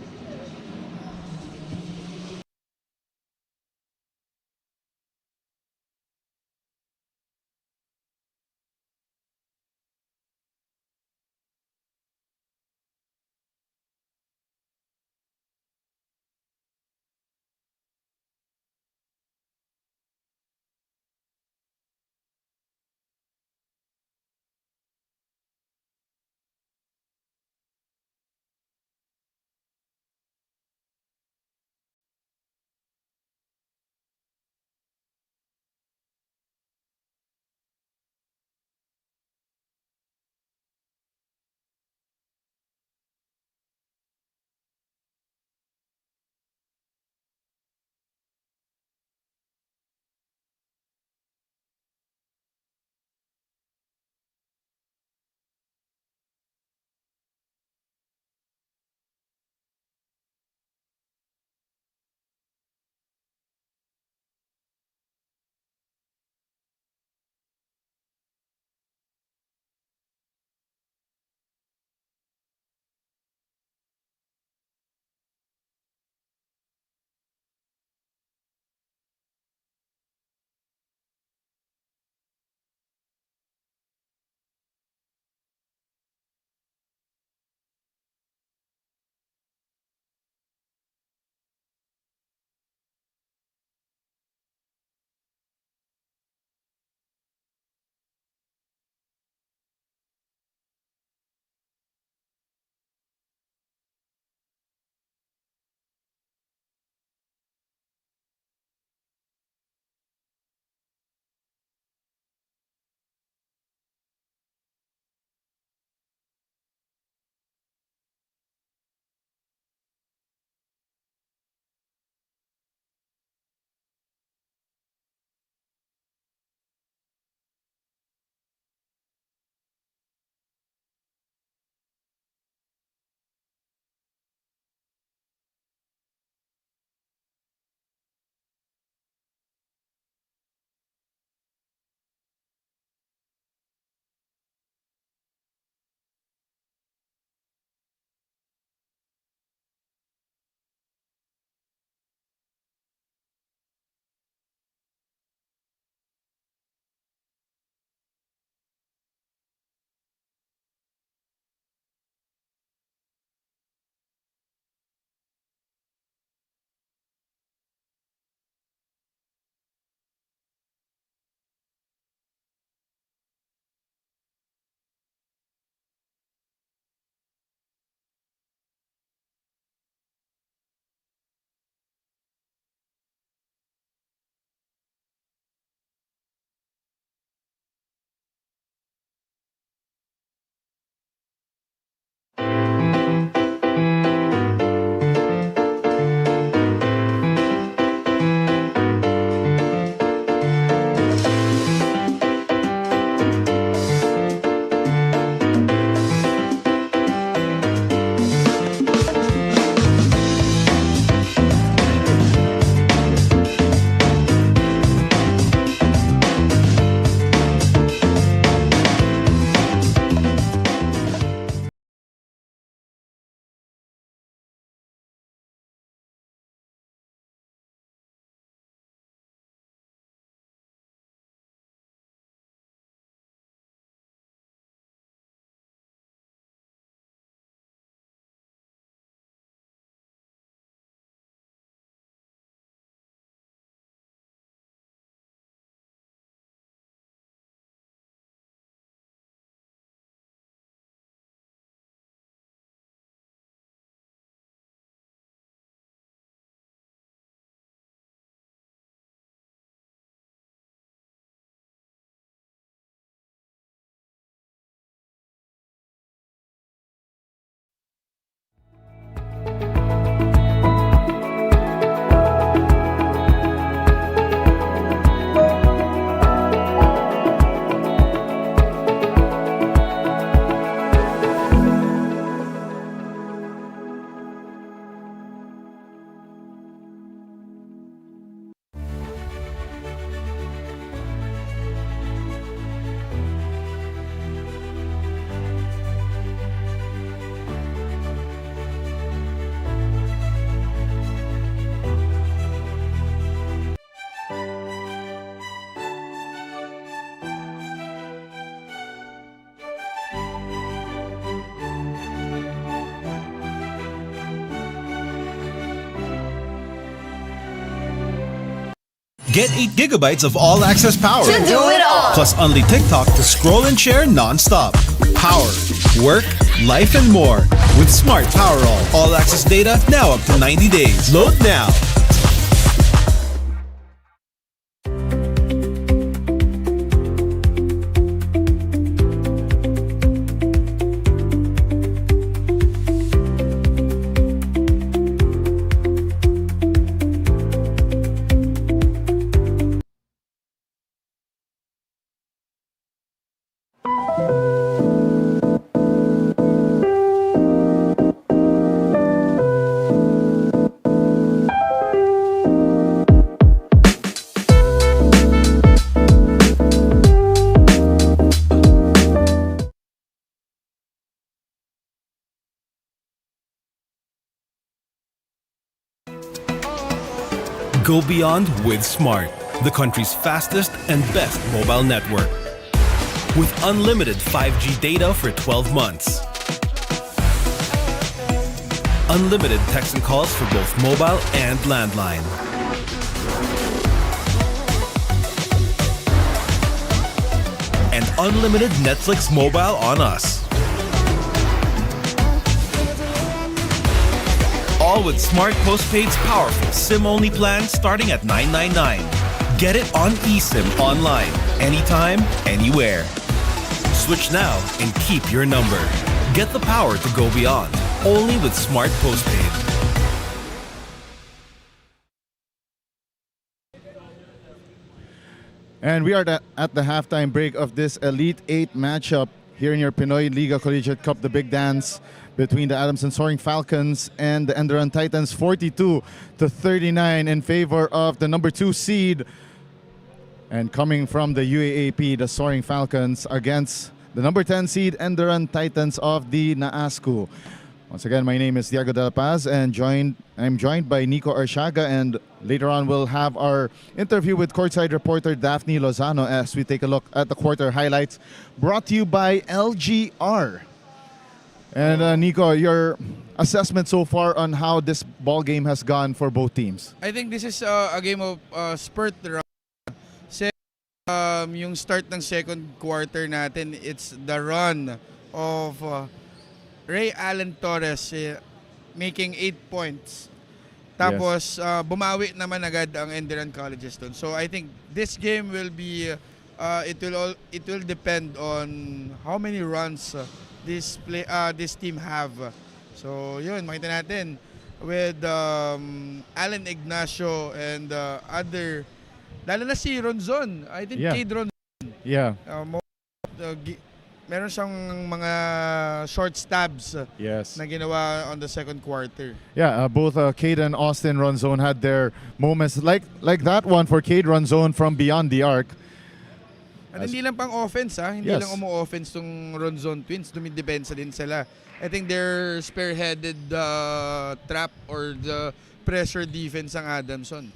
Get 8 gigabytes of all-access power. To do it all. Plus only TikTok to scroll and share non-stop. Power, work, life, and more. With Smart Power all-access data now up to 90 days. Load now. Go beyond with Smart, the country's fastest and best mobile network. With unlimited 5G data for 12 months. Unlimited text and calls for both mobile and landline. And unlimited Netflix mobile on us. All with Smart Postpaid's powerful SIM-only plan starting at $999. Get it on eSIM online, anytime, anywhere. Switch now and keep your number. Get the power to go beyond, only with Smart Postpaid. And we are at the halftime break of this Elite 8 matchup here in your Pinoy Liga Collegiate Cup, the big dance between the ADAMSON Soaring Falcons and the ENDERUN Titans, 42-39 in favor of the number 2 seed. And coming from the UAAP, the Soaring Falcons against the number 10 seed ENDERUN Titans of the NAASCU. Once again, my name is Diego De La Paz, and I'm joined by Nico Arsiaga, and later on we'll have our interview with courtside reporter Daphne Lozano as we take a look at the quarter highlights, brought to you by LGR. And Nico, your assessment so far on how this ball game has gone for both teams? I think this is a game of spurt round. Yung start ng second quarter natin, it's the run of Ray Allen Torres making 8 points. Tapos bumawi naman agad ang ENDERUN Colleges doon. So I think this game will be it will depend on how many runs this team have. So yun, makita natin with Alan Ignacio and other, lalo na si Ronzon. I think Cade Ronzon. Yeah. Meron siyang mga short stabs na ginawa on the second quarter. Yeah, both Cade and Austin Ronzon had their moments like that one for Cade Ronzon from beyond the arc. At hindi lang pang offense hindi lang umu-offense tong Ronzon twins, dumidepensa din sila. I think they're spearheaded the trap or the pressure defense ng ADAMSON.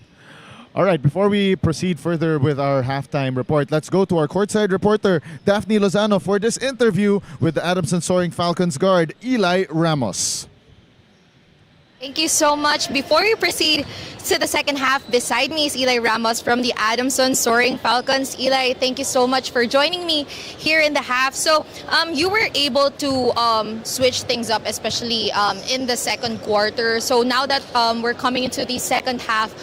All right, before we proceed further with our halftime report, let's go to our courtside reporter, Daphne Lozano, for this interview with the ADAMSON Soaring Falcons guard, Eli Ramos. Thank you so much. Before we proceed to the second half, beside me is Eli Ramos from the ADAMSON Soaring Falcons. Eli, thank you so much for joining me here in the half. So you were able to switch things up, especially in the second quarter. So now that we're coming into the second half,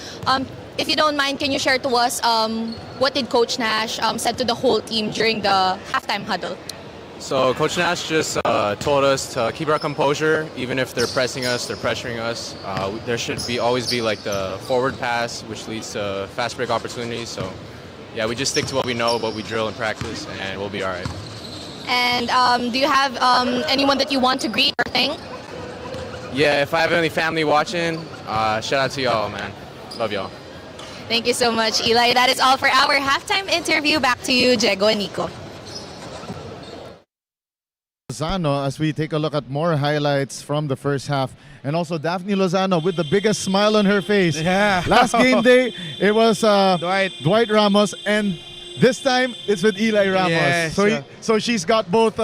if you don't mind, can you share to us what did Coach Nash said to the whole team during the halftime huddle? So Coach Nash just told us to keep our composure, even if they're pressing us, they're pressuring us. There should always be like the forward pass, which leads to fast break opportunities. So yeah, we just stick to what we know, what we drill and practice, and we'll be all right. And do you have anyone that you want to greet or thank? Yeah, if I have any family watching, shout out to y'all, man. Love y'all. Thank you so much, Eli. That is all for our halftime interview. Back to you, Diego and Nico. Lozano, as we take a look at more highlights from the first half, and also Daphne Lozano with the biggest smile on her face. Yeah. Last game day, it was Dwight Ramos, and this time it's with Eli Ramos. Yes, so she's got both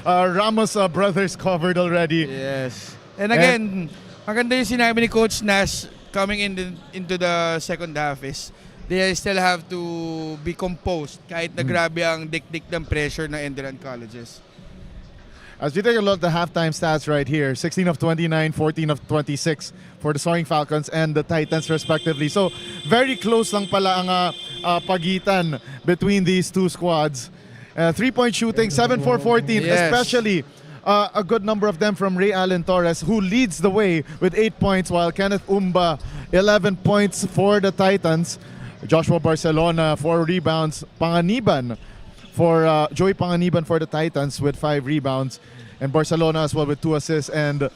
Ramos brothers covered already. Yes. And again, maganda yung sinabi ni Coach Nash coming into the second half is they still have to be composed kahit na grabe ang dikdik ng pressure ng Enderun Colleges. As we take a look at the halftime stats right here, 16 of 29, 14 of 26 for the Soaring Falcons and the Titans respectively. So very close lang pala ang pagitan between these two squads. 3-point shooting, 7-4-14, Yes. especially a good number of them from Ray Allen Torres, who leads the way with 8 points, while Kenneth Umba, 11 points for the Titans. Joshua Barcelona, 4 rebounds. Panganiban for Joey Panganiban for the Titans with 5 rebounds. And Barcelona as well with 2 assists. And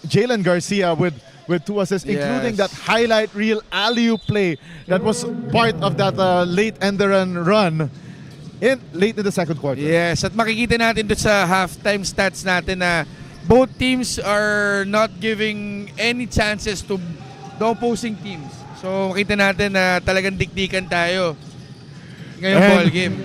Jalen Garcia with 2 assists, including that highlight reel alley-oop play that was part of that late Enderun run late in the second quarter. Yes, at makikita natin doon sa halftime stats natin na both teams are not giving any chances to the opposing teams. So makita natin na talagang dikdikan tayo ngayong ball game.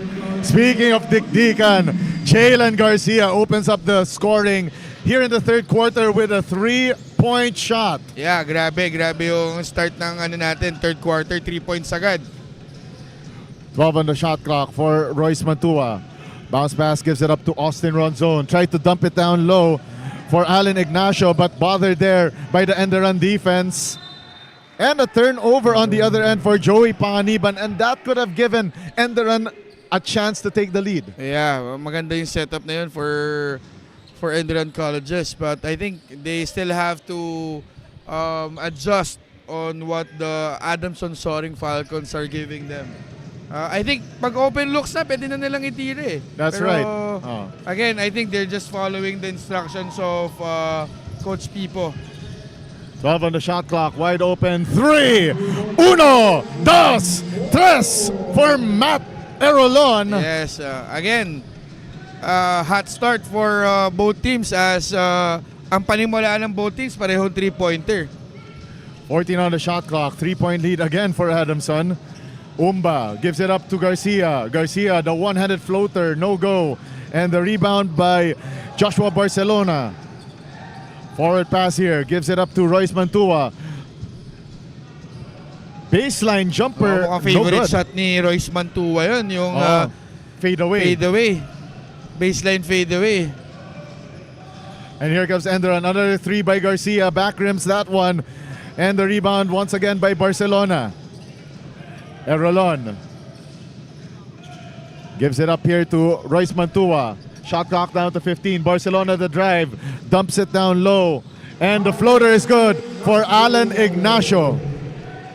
Speaking of dikdikan, Jalen Garcia opens up the scoring here in the third quarter with a 3-point shot. Yeah, grabe yung start ng natin, third quarter, 3 points agad. 12 on the shot clock for Royce Mantua. Bounce pass gives it up to Austin Ronzon. Tried to dump it down low for Allen Ignacio, but bothered there by the Enderun defense. And a turnover on the other end for Joey Panganiban, and that could have given Enderun a chance to take the lead. Yeah, maganda yung setup na yun for Enderun Colleges, but I think they still have to adjust on what the ADAMSON Soaring Falcons are giving them. I think pag open looks na, pwede na nilang itira eh. That's Pero, right. Again, I think they're just following the instructions of Coach Pipo. 12 on the shot clock, wide open, 3, 1, 2, 3 for Matt Erolon. Yes, again, hot start for both teams as ang panimulaan ng both teams parehong 3-pointer. 14 on the shot clock, 3-point lead again for Adamson. Umba gives it up to Garcia. Garcia, the one-handed floater, no go. And the rebound by Joshua Barcelona. Forward pass here, gives it up to Royce Mantua. Baseline jumper, Mukhang no favorite good. shot ni Royce Mantua yun, yung Fade away. fade away. Baseline fade away. And here comes Enderun, another 3 by Garcia. Back rims that one. And the rebound once again by Barcelona. Erolon gives it up here to Royce Mantua. Shot clock down to 15. Barcelona the drive. Dumps it down low. And the floater is good for Allen Ignacio.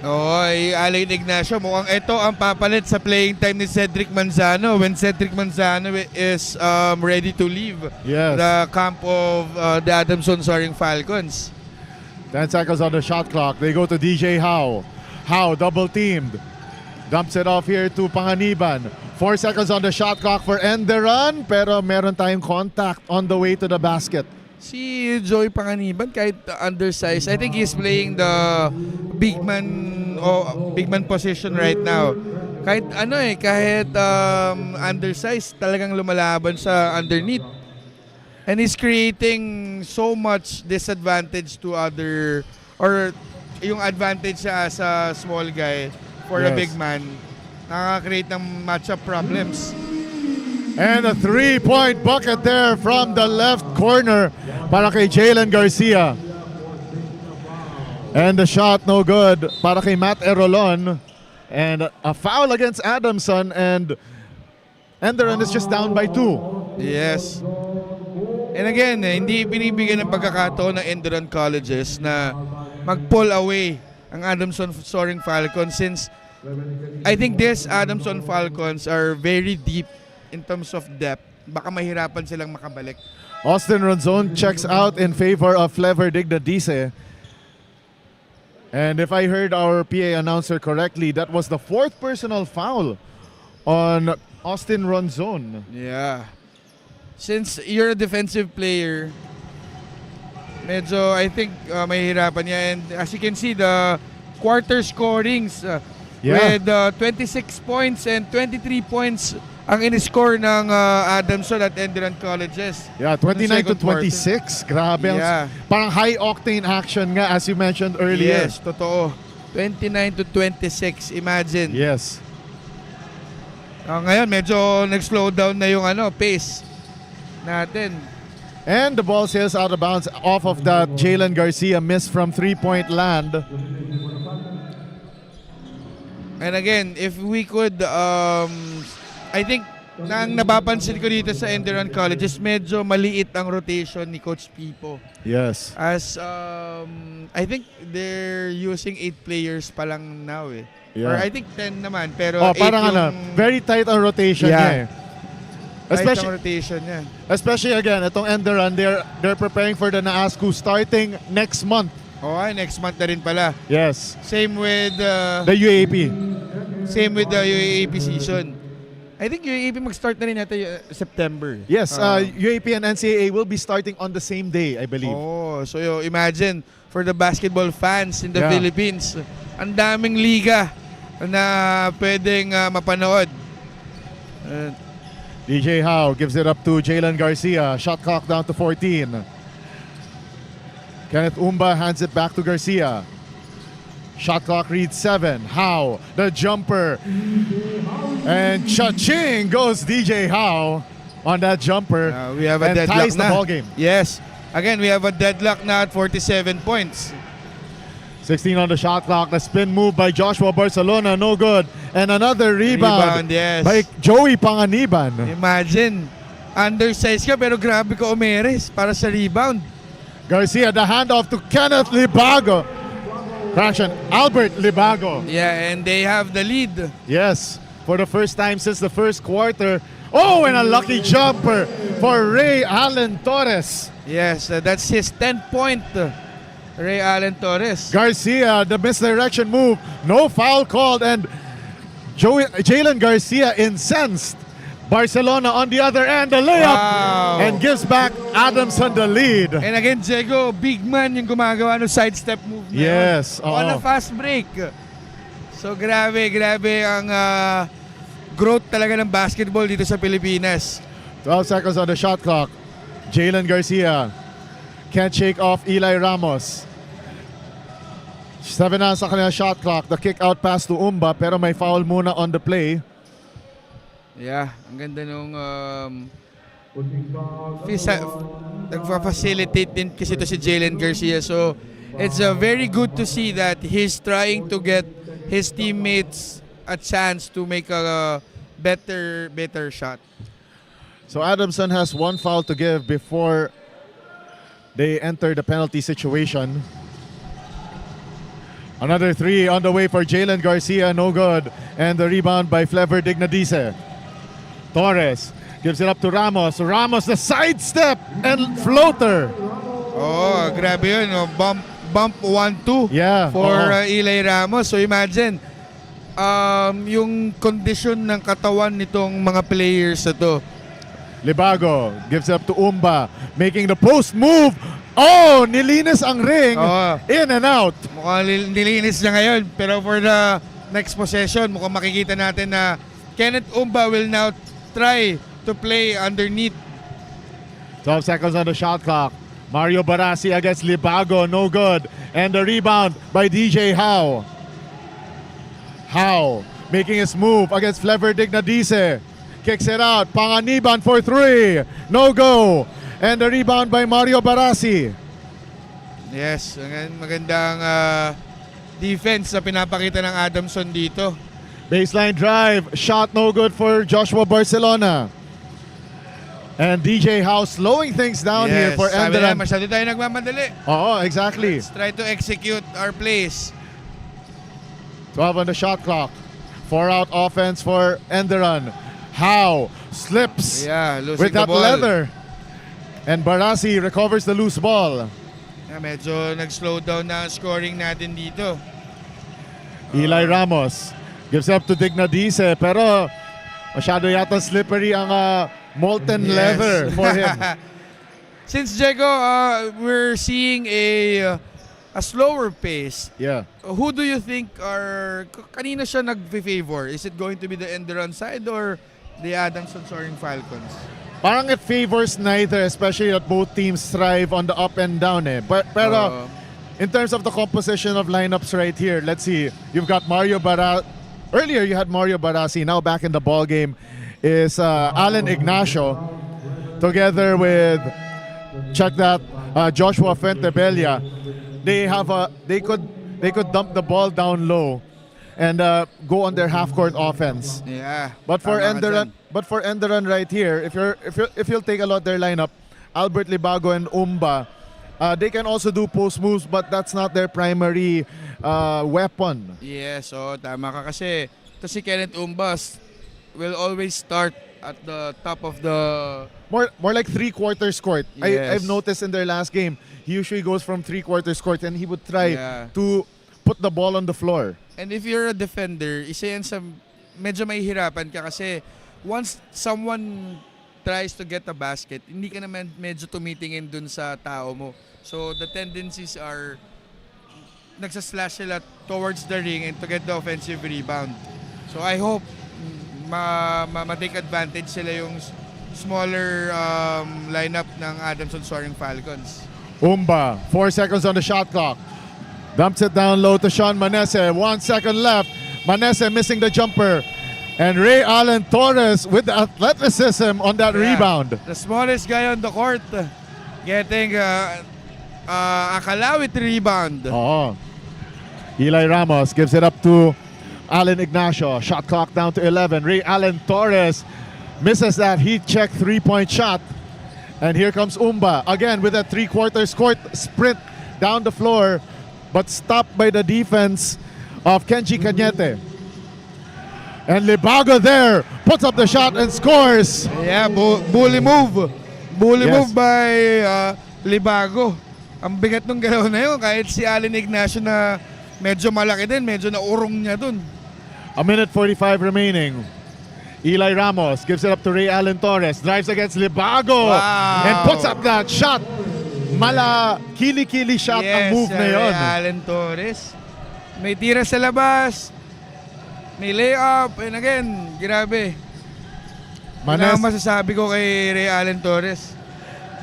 Allen Ignacio, mukhang ito ang papalit sa playing time ni Cedric Manzano when Cedric Manzano is ready to leave the camp of the ADAMSON Soaring Falcons. 10 seconds on the shot clock. They go to DJ Howe. Howe double teamed. Dumps it off here to Panganiban. 4 seconds on the shot clock for Enderun, pero meron tayong contact on the way to the basket. Si Joey Panganiban, kahit undersized, I think he's playing the big man position right now. Kahit undersized, talagang lumalaban sa underneath. And he's creating so much disadvantage to other, or yung advantage siya as a small guy for a big man. Nakaka-create ng matchup problems. And a 3-point bucket there from the left corner para kay Jalen Garcia. And the shot no good para kay Matt Erolon. And a foul against Adamson, and Enderun is just down by 2. Yes. And again, hindi binibigyan ng pagkakataon ng Enderun Colleges na mag-pull away ang ADAMSON Soaring Falcons, since I think this ADAMSON Falcons are very deep in terms of depth. Baka mahirapan silang makabalik. Austin Ronzon checks out in favor of Flever Dignadice. And if I heard our PA announcer correctly, that was the 4th personal foul on Austin Ronzon. Yeah. Since you're a defensive player, medyo I think mahirapan niya. And as you can see, the quarter scorings with 26 points and 23 points ang in-score ng ADAMSON at Enderun Colleges. Yeah, 29 to 26. Grabe. Yeah. Parang high-octane action nga, as you mentioned earlier. Yes, totoo. 29-26, imagine. Yes. Ngayon, medyo nag-slow down na yung pace natin. And the ball sails out of bounds off of that Jalen Garcia miss from 3-point land. And again, if we could, I think, nang napapansin ko dito sa ENDERUN College is medyo maliit ang rotation ni Coach Pipo. Yes. As, I think they're using 8 players pa lang now eh. Yeah. Or I think 10 naman, pero 8 parang yung... very tight ang rotation niya eh. Tight ang rotation niya. Especially again, itong ENDERUN, they're preparing for the NAASCU starting next month. Next month na rin pala. Yes. Same with The UAP. Same with the UAP season. I think UAP mag-start na rin natin September. Yes, UAP and NCAA will be starting on the same day, I believe. So imagine, for the basketball fans in the Philippines, ang daming liga na pwedeng mapanood. DJ Howe gives it up to Jalen Garcia. Shot clock down to 14. Kenneth Umba hands it back to Garcia. Shot clock reads 7. Howe, the jumper. And cha-ching goes DJ Howe on that jumper. We have a and deadlock ties the ball game. Yes. Again, we have a deadlock na at 47 points. 16 on the shot clock. The spin move by Joshua Barcelona, no good. And another rebound, yes. by Joey Panganiban. Imagine, undersized ka pero grabe ka umeres para sa rebound. Garcia, the handoff to Kenneth Libago. Correction, Albert Libago. Yeah, and they have the lead. Yes, for the first time since the first quarter. Oh, and a lucky jumper for Ray Allen Torres. Yes, that's his 10th point. Ray Allen Torres. Garcia, the misdirection move. No foul called, and Jalen Garcia incensed. Barcelona on the other end, the layup, and gives back Adamson the lead. And again, Diego, big man yung gumagawa ng sidestep move na Yes. on a fast break. So grabe ang growth talaga ng basketball dito sa Pilipinas. 12 seconds on the shot clock. Jalen Garcia can't shake off Eli Ramos. 7 na sa kanilang shot clock. The kick out pass to Umba, pero may foul muna on the play. Yeah, ang ganda nung nagfa-facilitate din kasi ito si Jalen Garcia. So, it's very good to see that he's trying to get his teammates a chance to make a better shot. So Adamson has one foul to give before they enter the penalty situation. Another 3 on the way for Jalen Garcia, no good. And the rebound by Flever Dignadice. Torres gives it up to Ramos. Ramos, the sidestep and floater. Oh, grabe yun. Bump 1-2 for Eli Ramos. So imagine, yung condition ng katawan nitong mga players na to. Libago gives it up to Umba, making the post move. Oh, nilinis ang ring. In and out. Mukhang nilinis niya ngayon. Pero for the next possession, mukhang makikita natin na Kenneth Umba will now try to play underneath. 12 seconds on the shot clock. Mario Barasi against Libago, no good. And the rebound by DJ Howe. Howe making his move against Flever Dignadice. Kicks it out. Panganiban for 3. No go. And the rebound by Mario Barasi. Yes, magandang defense na pinapakita ng Adamson dito. Baseline drive. Shot no good for Joshua Barcelona. And DJ Howe slowing things down here for ENDERUN. Masyado tayo nagmamadali. Oo, exactly. Let's try to execute our plays. 12 on the shot clock. 4 out offense for ENDERUN. Howe slips with that leather. And Barasi recovers the loose ball. Medyo nag-slow down na ang scoring natin dito. Eli Ramos gives up to Dignadice, pero masyado yata slippery ang molten leather for him. Since Diego, we're seeing a slower pace. Yeah. Who do you think kanina siya nag-favor? Is it going to be the ENDERUN side or the ADAMSON Soaring Falcons? Parang it favors neither, especially that both teams thrive on the up and down eh. Pero in terms of the composition of lineups right here, let's see. You've got Mario Barra. Earlier you had Mario Barasi. Now back in the ball game is Alan Ignacio, together with, check that, Joshua Fuentebella. They could dump the ball down low and go on their half-court offense. Yeah. But for tama ka Enderun right here, if you'll take a lot their lineup, Albert Libago and Umba, they can also do post moves, but that's not their primary weapon. Yeah, so tama ka kasi ito si Kenneth Umbas will always start at the top of the... More like three-quarters court. Yes. I've noticed in their last game, he usually goes from three-quarters court and he would try Yeah. to put the ball on the floor. And if you're a defender, isa yan sa medyo mahihirapan ka kasi once someone tries to get a basket, hindi ka naman medyo tumitingin dun sa tao mo. So the tendencies are nagsaslash sila towards the ring and to get the offensive rebound. So I hope ma-take advantage sila yung smaller lineup ng ADAMSON Soaring Falcons. Umba, 4 seconds on the shot clock. Dumps it down low to Sean Manese. 1 second left. Manese missing the jumper. And Ray Allen Torres with the athleticism on that rebound. The smallest guy on the court getting a kalawit rebound. Oh. Eli Ramos gives it up to Alan Ignacio. Shot clock down to 11. Ray Allen Torres misses that heat check three-point shot. And here comes Umba again with a three-quarters court sprint down the floor, but stopped by the defense of Kenji Cañete. And Libago there puts up the shot and scores. Yeah, bully move. Bully Yes. move by Libago. Ang bigat nung galaw na yun, kahit si Allen Ignacio na medyo malaki din, medyo naurong niya dun. A minute 45 remaining. Eli Ramos gives it up to Ray Allen Torres. Drives against Libago. Wow. And puts up that shot. Kili-kili shot ang move na yun. Ray Allen Torres. May tira sa labas. May layup. And again, grabe. Ano ang masasabi ko kay Ray Allen Torres?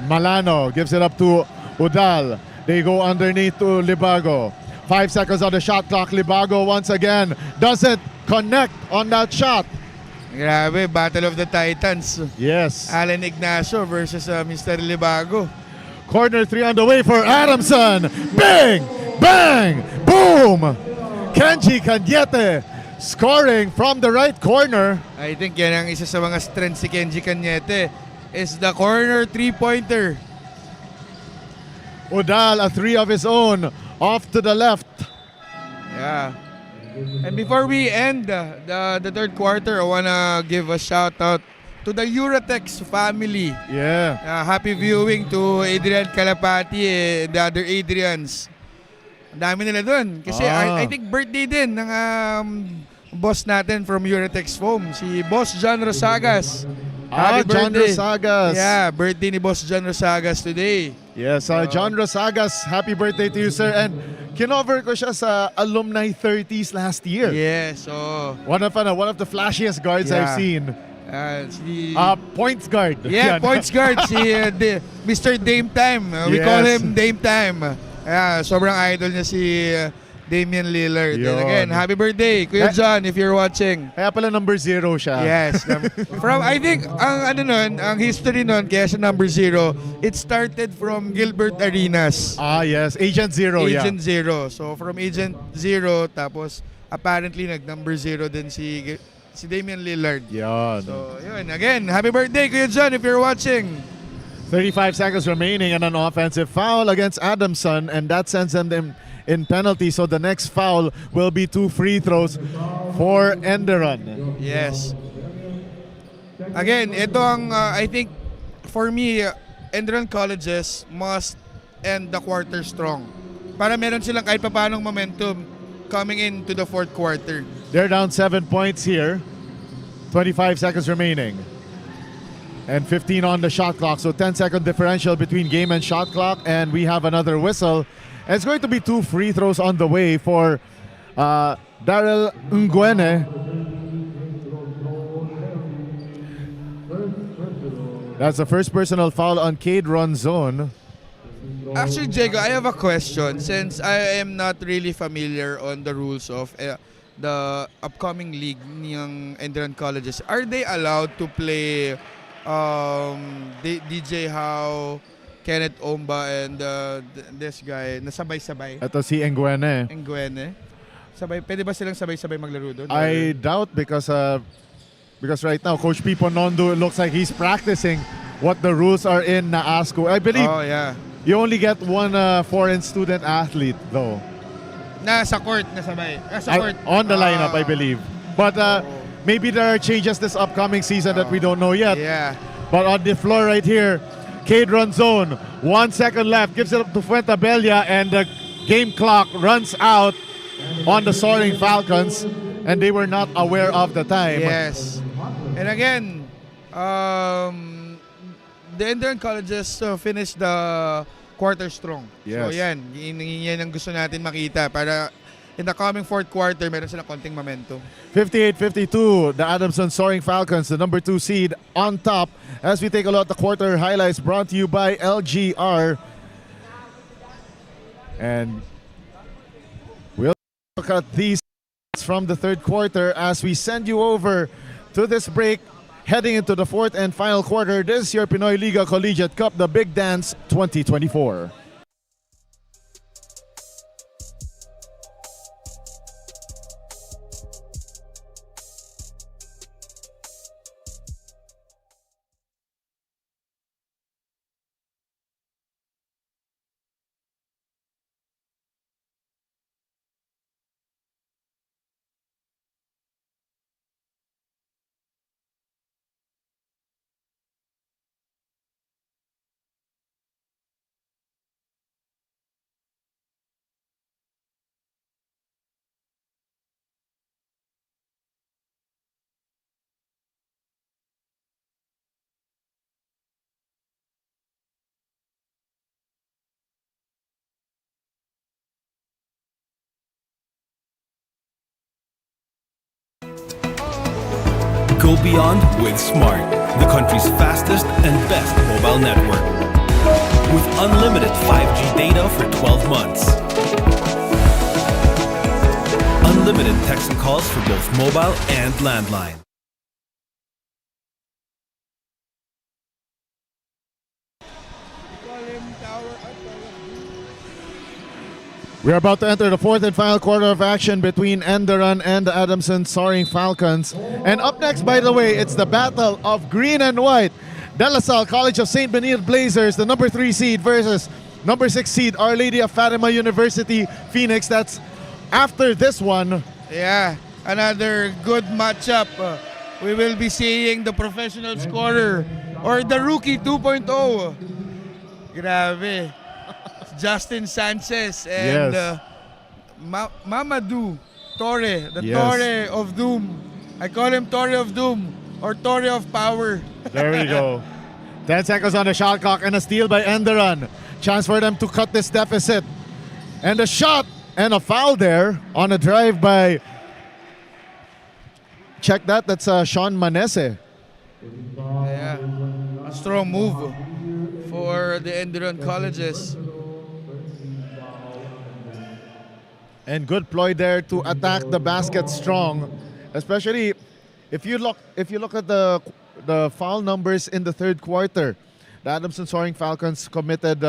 Malano gives it up to Udal. They go underneath to Libago. 5 seconds on the shot clock. Libago once again doesn't connect on that shot. Grabe, Battle of the Titans. Yes. Allen Ignacio versus Mr. Libago. Corner three on the way for Adamson. Bang! Bang! Boom! Kenji Cañete scoring from the right corner. I think yan ang isa sa mga strengths si Kenji Cañete is the corner three-pointer. Udal, a three of his own, off to the left. Yeah. And before we end the third quarter, I wanna give a shout out to the Euratex family. Yeah. Happy viewing to Adrian Calapati and the other Adrians. Ang dami nila dun. Kasi I think birthday din ng boss natin from Euratex Foam, si Boss John Rosagas. Happy John birthday. Rosagas. Yeah, birthday ni Boss John Rosagas today. Yes, John Rosagas, happy birthday to you, sir. And kinover ko siya sa Alumni 30s last year. Yeah, so One of the flashiest guards Yeah. I've seen. si Points guard. Yeah, Yan. points guard si Mr. Dame Time. We Yes. call him Dame Time. Sobrang idol niya si Damian Lillard. And Yun. again, happy birthday, Kuya John, if you're watching. Kaya pala number 0 siya. Yes. From I think ang history nun kaya siya number 0, it started from Gilbert Arenas. Yes. Agent 0, Agent 0. So from Agent 0 tapos apparently nag-number 0 din si Damian Lillard. Yan. So, yun. Again, happy birthday, Kuya John, if you're watching. 35 seconds remaining and an offensive foul against Adamson, and that sends them in penalty. So the next foul will be 2 free throws for Enderun. Yes. Again, ito ang, I think, for me, Enderun colleges must end the quarter strong. Para meron silang kahit papanong momentum coming into the fourth quarter. They're down 7 points here. 25 seconds remaining. And 15 on the shot clock. So 10-second differential between game and shot clock. And we have another whistle. And it's going to be 2 free throws on the way for Daryl Nguene. That's the first personal foul on Cade Ronzon. Actually, Diego, I have a question. Since I am not really familiar on the rules of the upcoming league ng Enderun colleges, are they allowed to play DJ How, Kenneth Omba, and this guy na sabay-sabay? Ito si Engwene. Engwene. Pwede ba silang sabay-sabay maglaro doon? I doubt because right now Coach Pipo Nondo, it looks like he's practicing what the rules are in Naasco. I believe you only get one foreign student athlete though. Nasa court, nasabay. Nasa court. On the lineup, I believe. But maybe there are changes this upcoming season that we don't know yet. Yeah. But on the floor right here, Cade runs zone. 1 second left, gives it up to Fuentabella, and the game clock runs out on the Soaring Falcons, and they were not aware of the time. Yes. And again, the Enderun colleges finished the quarter strong. Yes. So yan ang gusto natin makita para in the coming fourth quarter, meron silang konting momentum. 58-52, the ADAMSON Soaring Falcons, the number 2 seed, on top. As we take a look at the quarter highlights brought to you by LGR. And we'll look at these from the third quarter as we send you over to this break. Heading into the fourth and final quarter, this is your Pinoy Liga Collegiate Cup, the Big Dance 2024. Go beyond with Smart, the country's fastest and best mobile network. With unlimited 5G data for 12 months. Unlimited text and calls for both mobile and landline. We are about to enter the fourth and final quarter of action between Enderun and the ADAMSON Soaring Falcons. And up next, by the way, it's the battle of green and white. De La Salle College of St. Benil Blazers, the number 3 seed, versus number 6 seed, Our Lady of Fatima University, Phoenix. That's after this one. Yeah, another good matchup. We will be seeing the professional scorer or the rookie 2.0. Grabe. Justin Sanchez and Yes. Mamadou Torre, the Yes. Torre of Doom. I call him Torre of Doom or Torre of Power. There we go. 10 seconds on the shot clock and a steal by Enderun. Chance for them to cut this deficit. And a shot and a foul there on a drive by, check that, that's Sean Manese. Yeah, a strong move for the Enderun colleges. And good ploy there to attack the basket strong, especially if you look at the foul numbers in the third quarter. The ADAMSON Soaring Falcons committed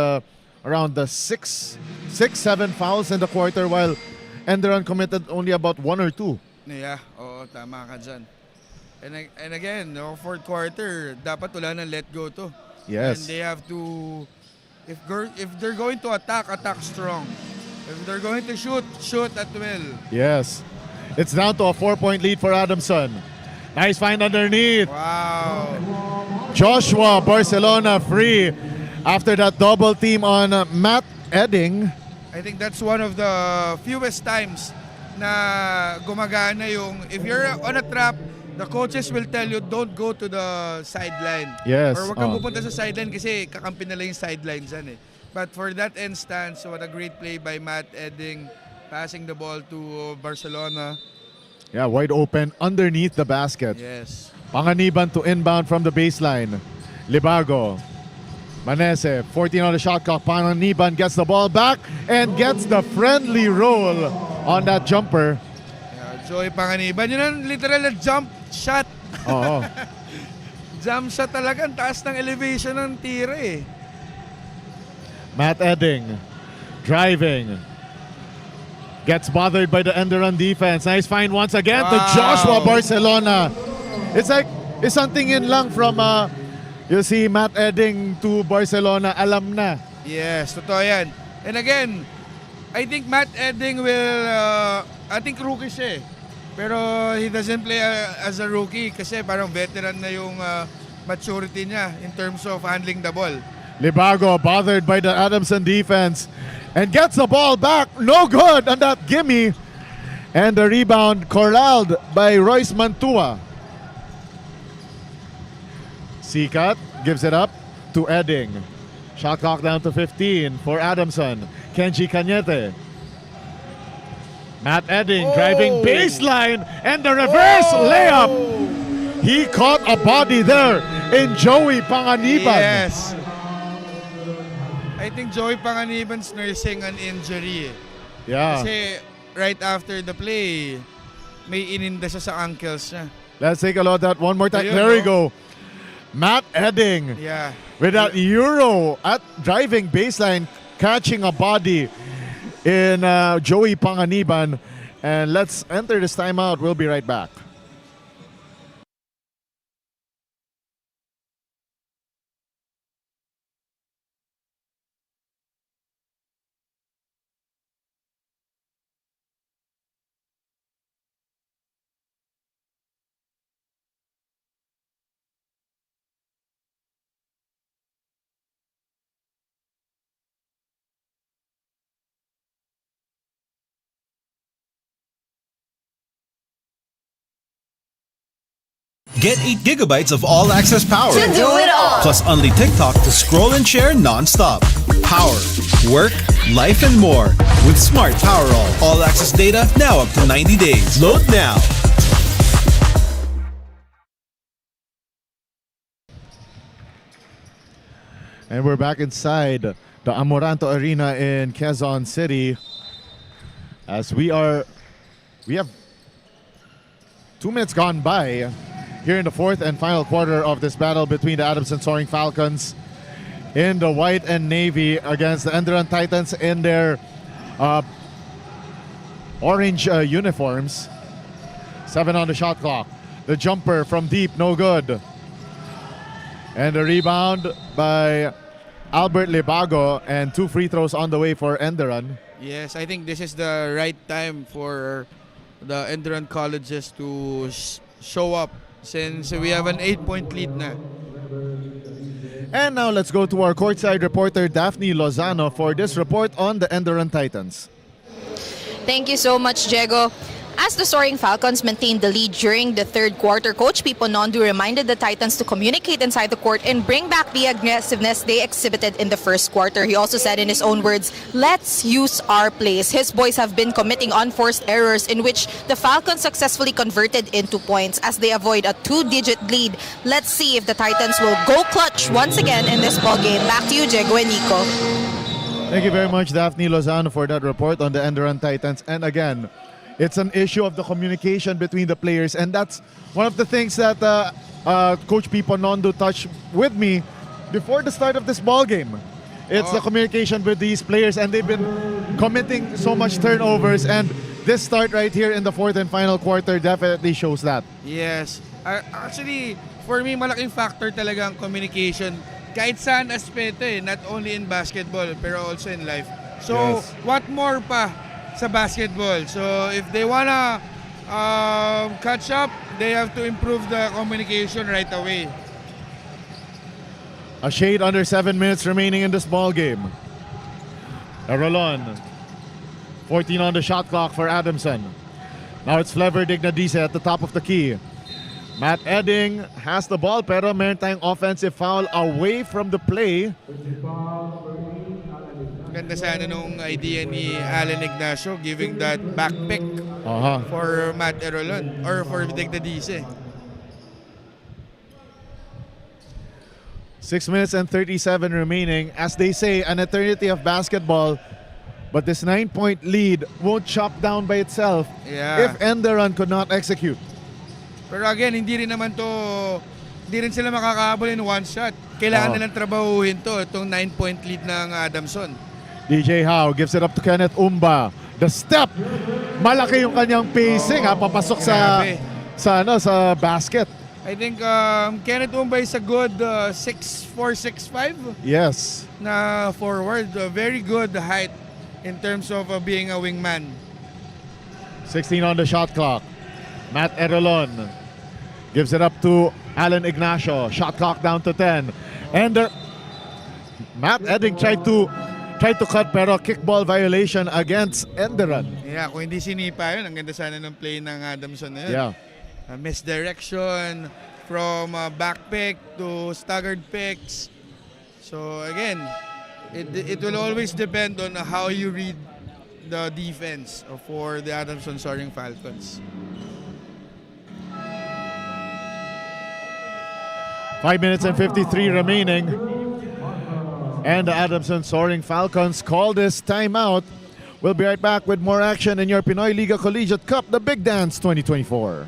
around the 7 fouls in the quarter, while Enderun committed only about 1 or 2. Yeah, oo, tama ka dyan. And again, no, fourth quarter, dapat wala nang let go to. Yes. And they have to, if they're going to attack strong. If they're going to shoot at will. Yes. It's down to a 4-point lead for ADAMSON. Nice find underneath. Wow. Joshua Barcelona free after that double team on Matt Edding. I think that's one of the fewest times na gumagana yung, if you're on a trap, the coaches will tell you don't go to the sideline. Yes. Or wag kang pupunta sa sideline kasi kakampi na lang yung sidelines yan eh. But for that instance, what a great play by Matt Edding, passing the ball to Barcelona. Yeah, wide open underneath the basket. Yes. Panganiban to inbound from the baseline. Libago. Manese, 14 on the shot clock. Panganiban gets the ball back and gets the friendly roll on that jumper. Joey Panganiban, yun ang literal na jump shot. Oo. Jump shot talaga, ang taas ng elevation ng tira eh. Matt Edding, driving. Gets bothered by the Enderun defense. Nice find once again to Joshua Barcelona. It's like, isang tingin lang from, you see Matt Edding to Barcelona, alam na. Yes, totoo yan. And again, I think Matt Edding will, I think rookie siya eh. Pero he doesn't play as a rookie kasi parang veteran na yung maturity niya in terms of handling the ball. Libago bothered by the Adamson defense and gets the ball back. No good on that gimme. And the rebound corralled by Royce Mantua. Sikat gives it up to Edding. Shot clock down to 15 for Adamson. Kenji Cañete. Matt Edding driving baseline and the reverse layup. He caught a body there in Joey Panganiban. Yes. I think Joey Panganiban's nursing an injury. Yeah. Kasi right after the play, may ininda siya sa ankles niya. Let's take a look at that one more time. Ayun, There we go. Matt Edding with that Euro at driving baseline, catching a body in Joey Panganiban. And let's enter this timeout. We'll be right back. Get 8 gigabytes of all-access power. To do it all. Plus only TikTok to scroll and share non-stop. Power, work, life, and more. With Smart Power All-access data now up to 90 days. Load now. And we're back inside the Amoranto Arena in Quezon City. As we have 2 minutes gone by here in the fourth and final quarter of this battle between the Adamson Soaring Falcons in the white and navy against the Enderun Titans in their orange uniforms. 7 on the shot clock. The jumper from deep, no good. And the rebound by Albert Libago, and 2 free throws on the way for Enderun. Yes, I think this is the right time for the Enderun colleges to show up since we have an 8-point lead na. And now let's go to our courtside reporter Daphne Lozano for this report on the Enderun Titans. Thank you so much, Diego. As the Soaring Falcons maintained the lead during the third quarter, Coach Pipo Nondu reminded the Titans to communicate inside the court and bring back the aggressiveness they exhibited in the first quarter. He also said in his own words, "Let's use our plays." His boys have been committing unforced errors in which the Falcons successfully converted into points as they avoid a 2-digit lead. Let's see if the Titans will go clutch once again in this ballgame. Back to you, Diego and Nico. Thank you very much, Daphne Lozano, for that report on the Enderun Titans. And again, it's an issue of the communication between the players, and that's one of the things that Coach Pipo Nondu touched with me before the start of this ball game. It's the communication with these players, and they've been committing so much turnovers, and this start right here in the fourth and final quarter definitely shows that. Yes. Actually, for me, malaking factor talaga ang communication. Kahit saan aspeto not only in basketball, pero also in life. So, Yes. what more pa sa basketball? So, if they wanna catch up, they have to improve the communication right away. A shade under 7 minutes remaining in this ball game. Rolon, 14 on the shot clock for Adamson. Now it's Flever Dignadice at the top of the key. Matt Edding has the ball, pero meron tayong offensive foul away from the play. Ganda sana nung idea ni Alan Ignacio giving that back pick for Matt Rolon or for Dignadice. 6 minutes and 37 remaining. As they say, an eternity of basketball. But this 9-point lead won't chop down by itself if ENDERUN could not execute. Pero again, hindi rin sila makakahabol in one shot. Kailangan nilang trabahuhin itong 9-point lead ng Adamson. DJ Howe gives it up to Kenneth Umba. The step! Malaki yung kanyang pacing, papasok sa basket. I think Kenneth Umba is a good 6'4", 6'5". Yes. Na forward. Very good height in terms of being a wingman. 16 on the shot clock. Matt Erolon gives it up to Alan Ignacio. Shot clock down to 10. And Matt Edding tried to cut pero kickball violation against ENDERUN. Yeah, kung hindi sinipa yun, ang ganda sana ng play ng Adamson na yun. Yeah. Misdirection from back pick to staggered picks. So again, it will always depend on how you read the defense for the Adamson Soaring Falcons. 5 minutes and 53 remaining. And the Adamson Soaring Falcons call this timeout. We'll be right back with more action in your Pinoy Liga Collegiate Cup, the Big Dance 2024.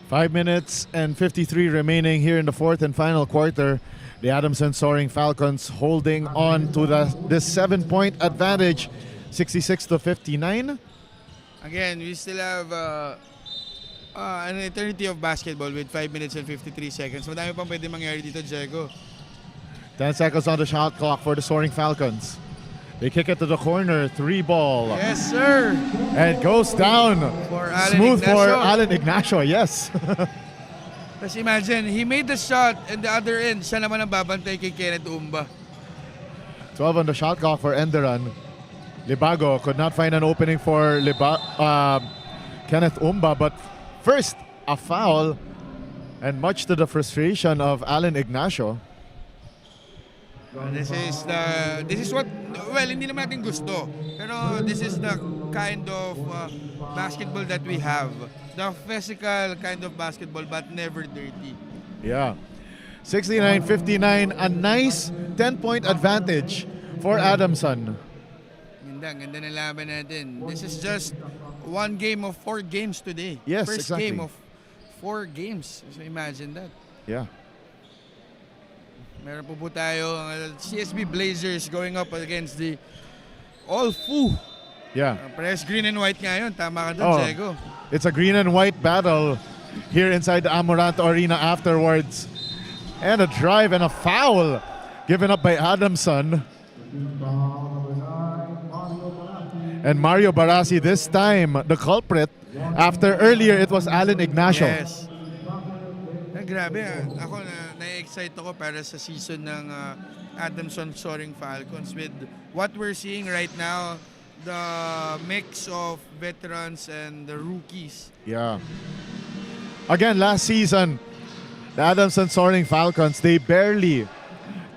Five minutes and 53 remaining here in the fourth and final quarter. The Adamson Soaring Falcons holding on to this 7-point advantage, 66-59. Again, we still have an eternity of basketball with 5 minutes and 53 seconds. Madami pang pwede mangyari dito, Diego. 10 seconds on the shot clock for the Soaring Falcons. They kick it to the corner, 3 ball. Yes, sir. And goes down. For Alan Smooth Ignacio. for Alan Ignacio, yes. Just imagine, he made the shot and the other end, siya naman ang babantay kay Kenneth Umba. 12 on the shot clock for ENDERUN. Libago could not find an opening for Kenneth Umba, but first, a foul, and much to the frustration of Alan Ignacio. This is what, well, hindi naman natin gusto. Pero this is the kind of basketball that we have. The physical kind of basketball, but never dirty. Yeah. 69-59, a nice 10-point advantage for Adamson. Ganda na laban natin. This is just one game of 4 games today. Yes, First exactly. game of 4 games. So imagine that. Yeah. Meron po tayo CSB Blazers going up against the All Fu. Yeah. Press green and white ngayon. Tama ka doon, Diego. It's a green and white battle here inside the Amoranto Arena afterwards. And a drive and a foul given up by Adamson. And Mario Barasi this time, the culprit. After earlier, it was Alan Ignacio. Yes. Grabe, ako na-excite ako para sa season ng Adamson Soaring Falcons with what we're seeing right now, the mix of veterans and the rookies. Yeah. Again, last season, the Adamson Soaring Falcons, they barely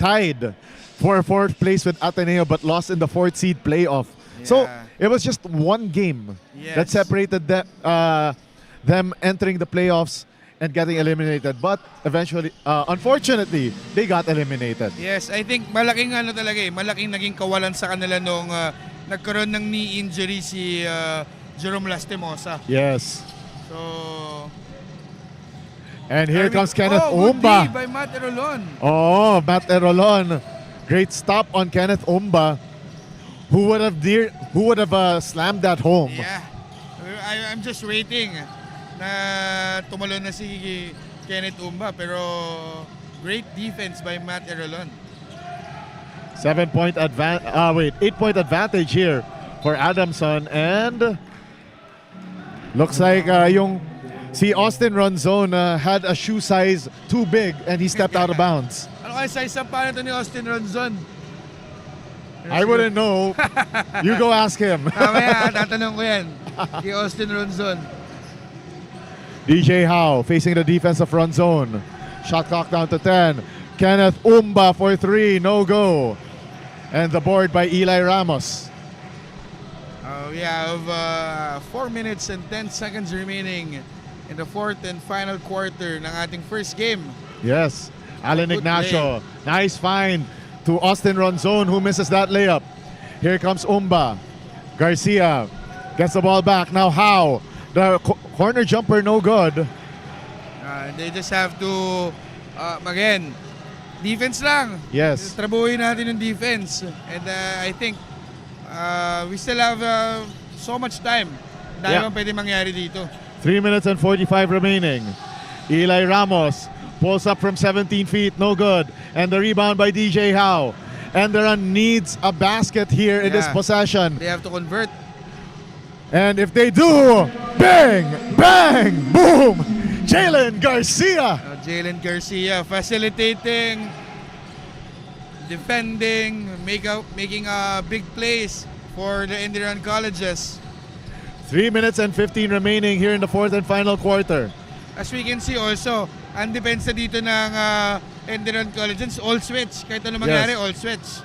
tied for 4th place with Ateneo but lost in the 4th seed playoff. Yeah. So, it was just one game that separated them entering the playoffs and getting eliminated. But eventually, unfortunately, they got eliminated. Yes, I think malaking malaking naging kawalan sa kanila nung nagkaroon ng knee injury si Jerome Lastimosa. Yes. So, And here comes Kenneth good Umba. D by Matt Erolon. Oh, Matt Erolon. Great stop on Kenneth Umba. Who would have slammed that home? Yeah. I'm just waiting na tumalon na si Kenneth Umba, pero great defense by Matt Erolon. 8-point advantage here for Adamson, and looks like si Austin Ronzon had a shoe size too big and he stepped out of bounds. Ano kaya size ang pala ito ni Austin Ronzon? I wouldn't know. You go ask him. Mamaya, tatanong ko yan kay Austin Ronzon. DJ Howe facing the defense of Ronzon. Shot clock down to 10. Kenneth Umba for 3, no go. And the board by Eli Ramos. We have 4 minutes and 10 seconds remaining in the fourth and final quarter ng ating first game. Yes, Alan Good Ignacio. Nice find to Austin Ronzon, who misses that layup. Here comes Umba. Garcia gets the ball back. Now Howe. The corner jumper, no good. They just have to, again, defense lang. Yes. Trabuhin natin yung defense. And I think we still have so much time. Dahil Yeah. bang pwede mangyari dito. 3 minutes and 45 remaining. Eli Ramos pulls up from 17 feet, no good. And the rebound by DJ Howe. ENDERUN needs a basket here in this Yeah. possession. They have to convert. And if they do, bang, bang, boom! Jalen Garcia. Jalen Garcia facilitating, defending, making big plays for the ENDERUN colleges. 3 minutes and 15 remaining here in the fourth and final quarter. As we can see also, ang depensa dito ng ENDERUN colleges, all switch. Kahit ano mangyari, all switch.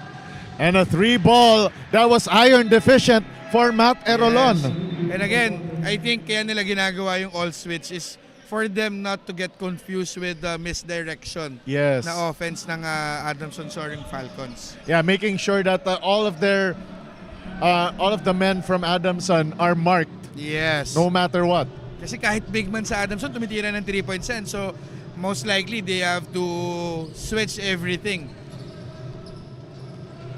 And a 3-ball that was iron deficient for Matt Erolon. Yes. And again, I think kaya nila ginagawa yung all switch is for them not to get confused with the misdirection Yes. na offense ng ADAMSON Soaring Falcons. Yeah, making sure that all of the men from Adamson are marked Yes. no matter what. Kasi kahit big man sa ADAMSON, tumitira ng 3-point stand. So, most likely, they have to switch everything.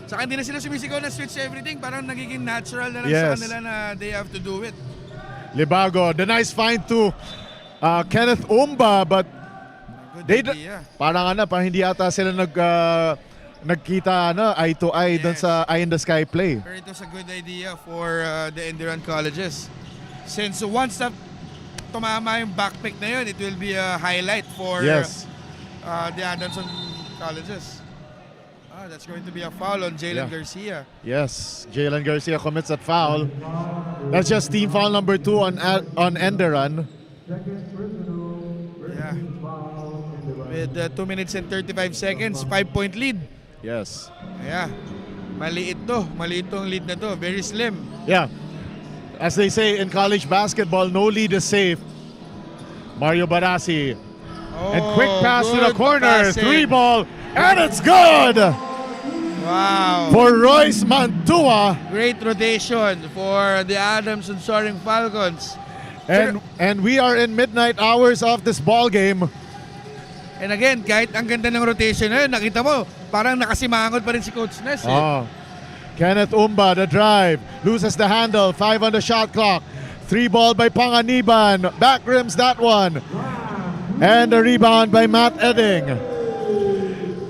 Saka hindi na sila sumisigaw na switch everything. Parang nagiging natural na lang sa Yes. kanila na they have to do it. Libago, the nice find to Kenneth Umba, but Good idea. parang hindi ata sila nagkita eye to eye doon Yes. sa eye in the sky play. Pero it was a good idea for the ENDERUN colleges. Since once na tumama yung backpick na yun, it will be a highlight for Yes. the ADAMSON colleges. That's going to be a foul on Jalen Yeah. Garcia. Yes, Jalen Garcia commits that foul. That's just team foul number 2 on ENDERUN. Yeah. With 2 minutes and 35 seconds, 5-point lead. Yes. Yeah. Maliit to. Maliit tong lead na to. Very slim. Yeah. As they say in college basketball, no lead is safe. Mario Barassi. And quick pass to the good corner. passing. 3-ball. And it's good Wow. for Royce Mantua. Great rotation for the ADAMSON Soaring Falcons. And we are in midnight hours of this ball game. And again, kahit ang ganda ng rotation na yun, nakita mo, parang nakasimangot pa rin si Coach Ness. Oh. Kenneth Umba, the drive. Loses the handle. 5 on the shot clock. 3-ball by Panganiban. Back rims that one. And a rebound by Matt Edding.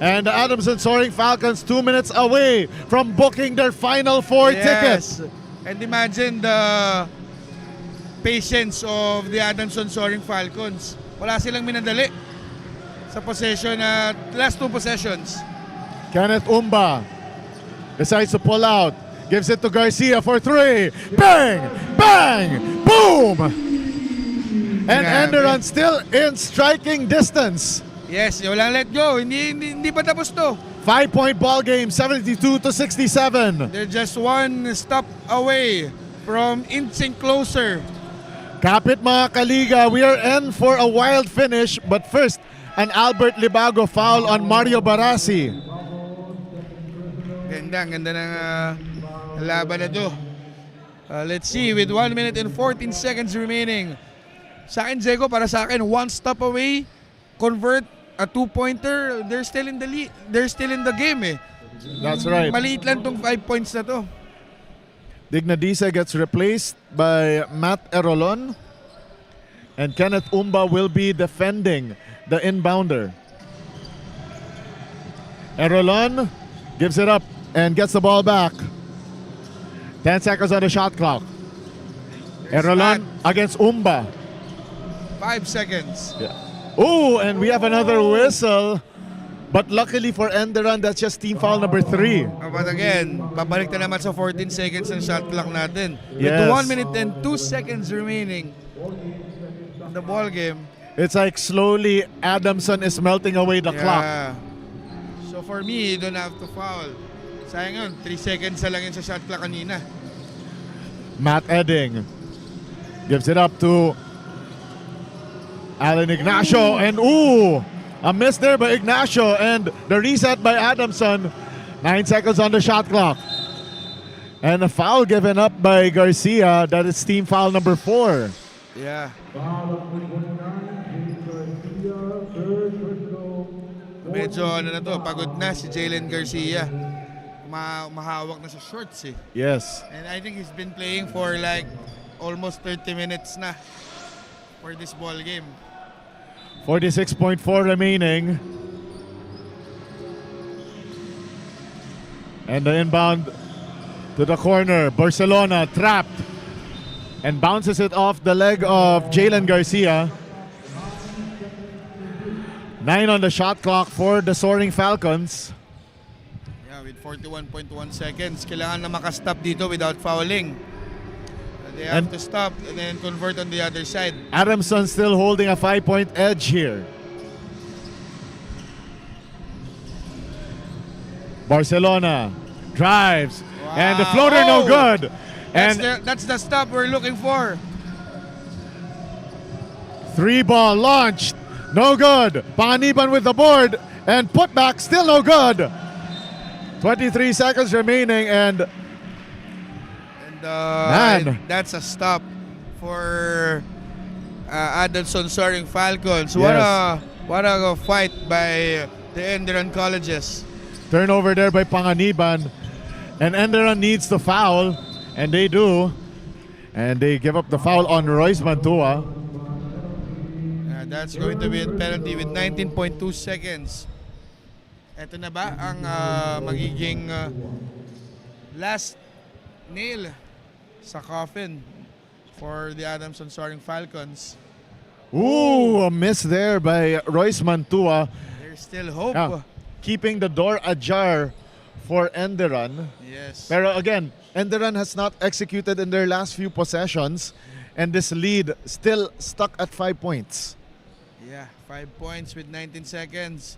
And the Adamson Soaring Falcons 2 minutes away from booking their final 4 tickets. And imagine the patience of the ADAMSON Soaring Falcons. Wala silang minadali sa possession at last 2 possessions. Kenneth Umba decides to pull out. Gives it to Garcia for 3. Bang! Bang! Boom! And Grabe. ENDERUN still in striking distance. Yes, walang let go. Hindi pa tapos to. 5-point ball game, 72-67. They're just one stop away from inching closer. Kapit mga kaliga, we are in for a wild finish. But first, an Albert Libago foul on Mario Barassi. Ganda ng laban na to. Let's see, with 1 minute and 14 seconds remaining. Sa akin, Jego, para sa akin, one stop away, convert a 2-pointer, they're still in the lead. They're still in the game eh. That's right. Maliit lang tong 5 points na to. Dignadisa gets replaced by Matt Erolon. And Kenneth Umba will be defending the inbounder. Erolon gives it up and gets the ball back. 10 seconds on the shot clock. Erolon against Umba. 5 seconds. Oh, and we have another whistle. But luckily for Enderun, that's just team foul number 3. But again, babalik na naman sa 14 seconds ng shot clock natin. Yes. With 1 minute and 2 seconds remaining on the ball game. It's like slowly Adamson is melting away the clock. So for me, you don't have to foul. Sayang yun, 3 seconds na lang yun sa shot clock kanina. Matt Edding gives it up to Alan Ignacio, and a miss there by Ignacio, and the reset by Adamson. 9 seconds on the shot clock. And a foul given up by Garcia. That is team foul number 4. Yeah. Medyo pagod na si Jalen Garcia. Mahawak na sa shorts eh. Yes. And I think he's been playing for like almost 30 minutes na for this ball game. 46.4 remaining. And the inbound to the corner. Barcelona trapped and bounces it off the leg of Jalen Garcia. 9 on the shot clock for the Soaring Falcons. Yeah, with 41.1 seconds, kailangan na makastop dito without fouling. They have to stop and then convert on the other side. Adamson still holding a 5-point edge here. Barcelona drives, and the floater no good. That's the stop we're looking for. 3-ball launched, no good. Panganiban with the board, and put back, still no good. 23 seconds remaining, and man, that's a stop for ADAMSON Soaring Falcons. Yes. What a fight by the ENDERUN colleges. turnover there by Panganiban, and Enderuun needs to foul, and they do. And they give up the foul on Royce Mantua. That's going to be a penalty with 19.2 seconds. Ito na ba ang magiging last nail sa coffin for the ADAMSON Soaring Falcons? Ooh, a miss there by Royce Mantua. There's still hope. Yeah, keeping the door ajar for Enderun. Yes. Pero again, Enderun has not executed in their last few possessions, and this lead still stuck at 5 points. Yeah, 5 points with 19 seconds.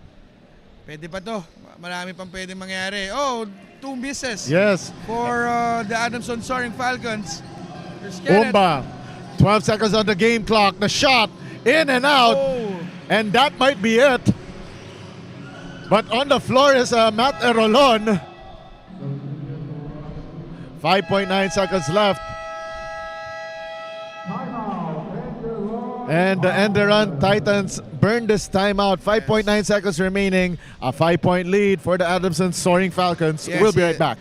Pwede pa to. Marami pang pwede mangyari. Oh, 2 misses. Yes. For the ADAMSON Soaring Falcons. There's Kenneth. Umba, 12 seconds on the game clock. The shot, in and out. Oh. And that might be it. But on the floor is Matt Erolon. 5.9 seconds left. And the Enderun Titans burn this timeout. 5.9 seconds remaining. A 5-point lead for the ADAMSON Soaring Falcons. Yes, We'll be right back.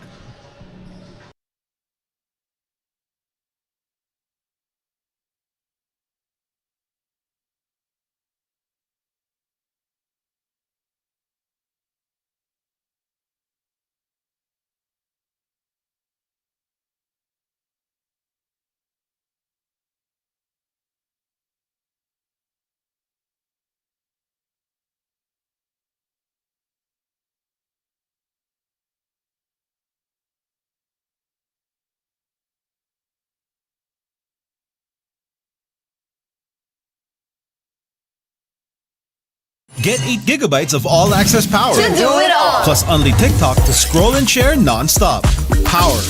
Get 8 gigabytes of all-access power. To do it all. Plus only TikTok to scroll and share non-stop. Power,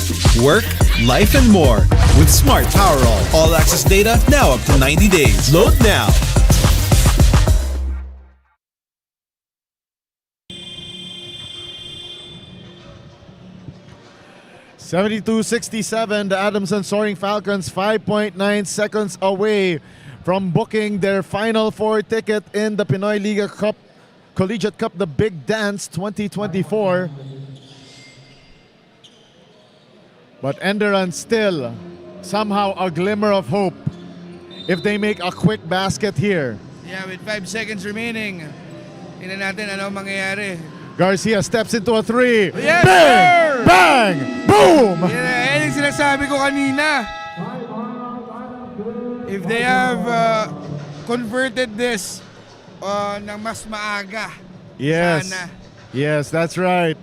work, life, and more. With Smart Power all-access data now up to 90 days. Load now. .72-67, the ADAMSON Soaring Falcons 5.9 seconds away from booking their Final Four ticket in the Pinoy Liga Cup, Collegiate Cup, the Big Dance 2024. But Enderun still somehow a glimmer of hope if they make a quick basket here. Yeah, with 5 seconds remaining. Tingnan natin ano mangyayari. Garcia steps into a three. Yes, Bang! sir! Bang! Boom! Yan yung sinasabi ko kanina. If they have converted this ng mas maaga. Yes. Sana. Yes, that's right.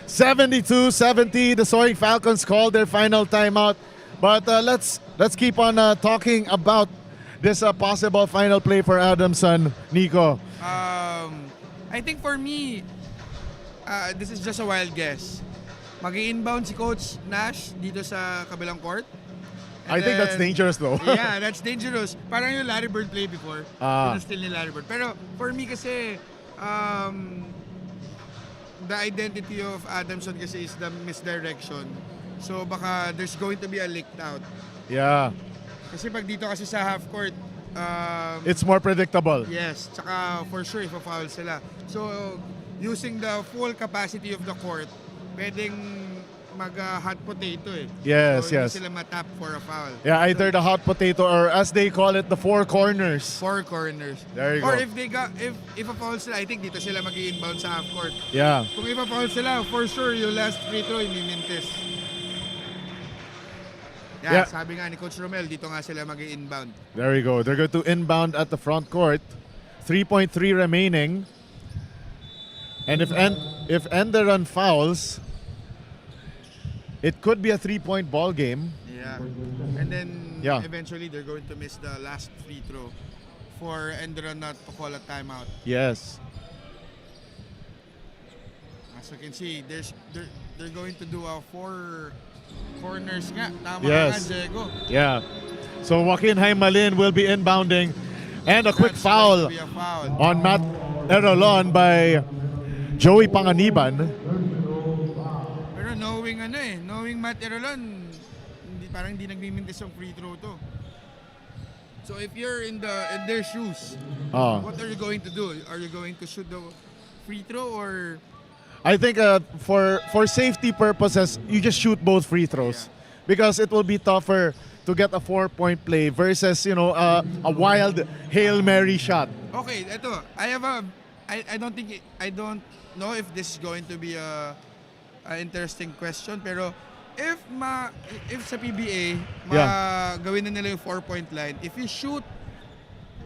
72-70, the Soaring Falcons called their final timeout. But let's keep on talking about this possible final play for ADAMSON, Nico. I think for me, this is just a wild guess. Mag-i-inbound si Coach Nash dito sa kabilang court. I think that's dangerous though. Yeah, that's dangerous. Parang yung Larry Bird play before. Yun still ni Larry Bird. Pero for me kasi, the identity of Adamson kasi is the misdirection. So baka there's going to be a leaked out. Yeah. Kasi pag dito kasi sa half court, It's more predictable. yes, tsaka for sure ipa-foul sila. So using the full capacity of the court, pwedeng mag-hot potato eh. Yes, so, yes. Hindi sila matap for a foul. Yeah, either the hot potato or as they call it, the four corners. Four corners. There you Or go. if they got if a foul sila, I think dito sila mag-i-inbound sa half court. Yeah. Kung ipa foul sila, for sure yung last free throw imimintis. Yeah. Sabi nga ni Coach Romel, dito nga sila mag-i-inbound. There you go. They're going to inbound at the front court. 3.3 remaining. And if Enderun fouls, it could be a 3-point ball game. Yeah. And then Yeah. eventually they're going to miss the last free throw for Enderun not to call a timeout. Yes. As you can see, they're going to do a four corners nga. Tama Yes. nga, Diego. Yeah. So Joaquin Haimalin will be inbounding. And a quick That's foul going to be a foul. on Matt Erolon by Joey Panganiban. Pero knowing Matt Erolon, parang hindi nagmimintis yung free throw to. So if you're in their shoes, what are you going to do? Are you going to shoot the free throw or? I think for safety purposes, you just shoot both free throws because it will be tougher to get a 4-point play versus a wild Hail Mary shot. Okay, eto. I don't know if this is going to be a interesting question, pero if sa PBA gawin na nila yung 4-point line, if you shoot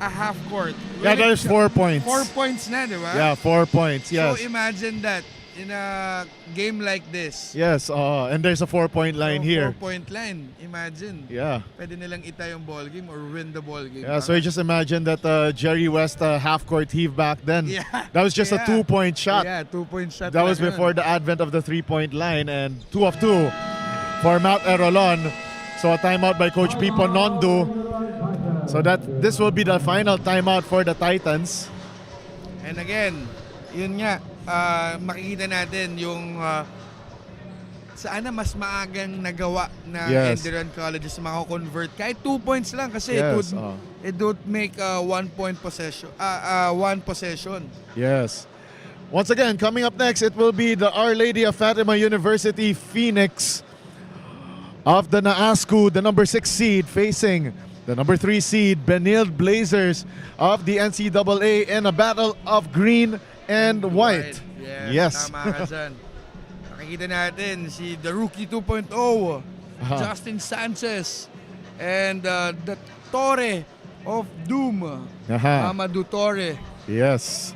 a half court, Yeah, that is 4 points. 4 points na, di ba? Yeah, 4 points. Yes. So imagine that in a game like this. Yes. And there's a 4-point line here. 4-point line. Imagine. Yeah. Pwede nilang itay yung ball game or win the ball game. Yeah. So you just imagine that Jerry West half court heave back then. Yeah. That was just a 2-point shot. Yeah, 2-point shot. That was lang yun. before the advent of the 3-point line, and 2 of 2 for Matt Erolon. So a timeout by Coach Pipo Nondu. So that this will be the final timeout for the Titans. And again, yun nga, makikita natin yung saan na mas maagang nagawa na Yes. Enderun Colleges mako-convert kahit 2 points lang kasi Yes, it would make a 1-point possession, one possession. Yes. Once again, coming up next, it will be the Our Lady of Fatima University Phoenix of the NAASCU, the number 6 seed, facing the number 3 seed, Benilde Blazers of the NCAA in a battle of green and white. Yes. Tama ka dyan. Nakikita natin si the rookie 2.0, Justin Sanchez, and the Torre of Doom, Amadou Torre. Yes.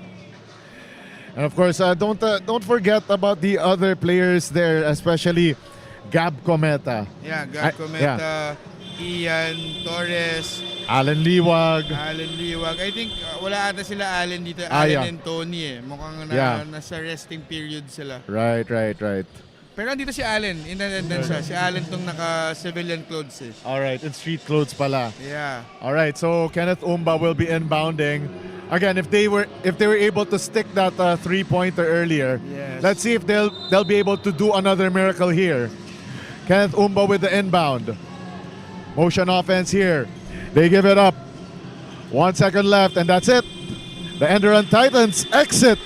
And of course, don't forget about the other players there, especially Gab Cometa, Yeah, Gab Cometa, Ian Torres, Alan Liwag. I think wala ata sila Allen dito. Allen and Tony eh. Mukhang nasa resting period sila. Right. Pero andito si Allen. In attendance siya. Si Allen tong naka-civilian clothes eh. Alright, it's street clothes pala. Yeah. Alright, so Kenneth Umba will be inbounding. Again, if they were able to stick that 3-pointer earlier, Yes. let's see if they'll be able to do another miracle here. Kenneth Umba with the inbound. Motion offense here. They give it up 1 second left, and that's it. The ENDERUN Titans exit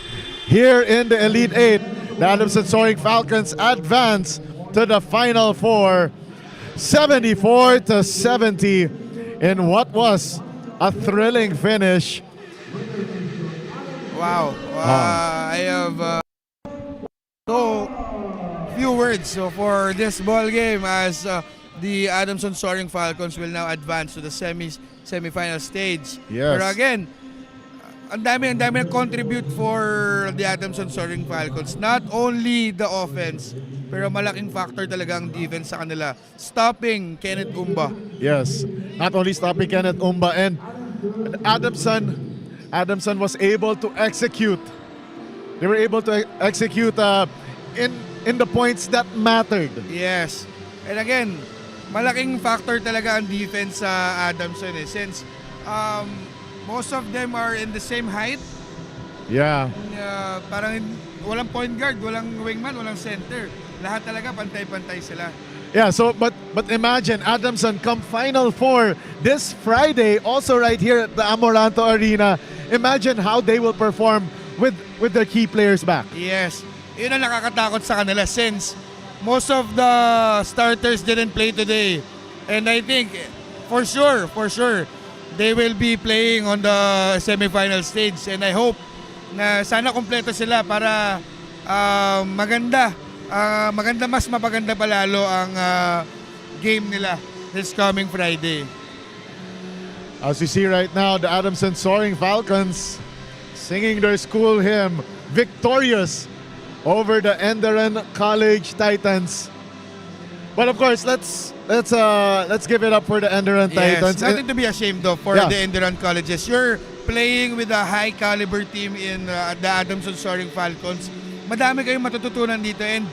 here in the Elite Eight. The Adamson Soaring Falcons advance to the Final Four, 74-70, in what was a thrilling finish. Wow. I have so few words for this ball game as the Adamson Soaring Falcons will now advance to the semi-final stage. Yes. Pero again, ang dami nag-contribute for the Adamson Soaring Falcons. Not only the offense, pero malaking factor talaga ang defense sa kanila. Stopping Kenneth Umba. Yes, not only stopping Kenneth Umba, and Adamson was able to execute. They were able to execute in the points that mattered. Yes. And again, malaking factor talaga ang defense sa Adamson since most of them are in the same height. Yeah. Parang walang point guard, walang wingman, walang center. Lahat talaga pantay-pantay sila. Yeah, so but imagine Adamson come Final Four this Friday, also right here at the Amoranto Arena. Imagine how they will perform with their key players back. Yes. Yun ang nakakatakot sa kanila since most of the starters didn't play today. And I think for sure, they will be playing on the semifinal stage. And I hope na sana kompleto sila para mas mapaganda palalo ang game nila this coming Friday. As you see right now, the Adamson Soaring Falcons singing their school hymn, victorious over the ENDERUN College Titans. But of course, let's give it up for the ENDERUN Titans. Yes, nothing to be ashamed of for the ENDERUN colleges. You're playing with a high caliber team in the Adamson Soaring Falcons. Madami kayong matututunan dito, and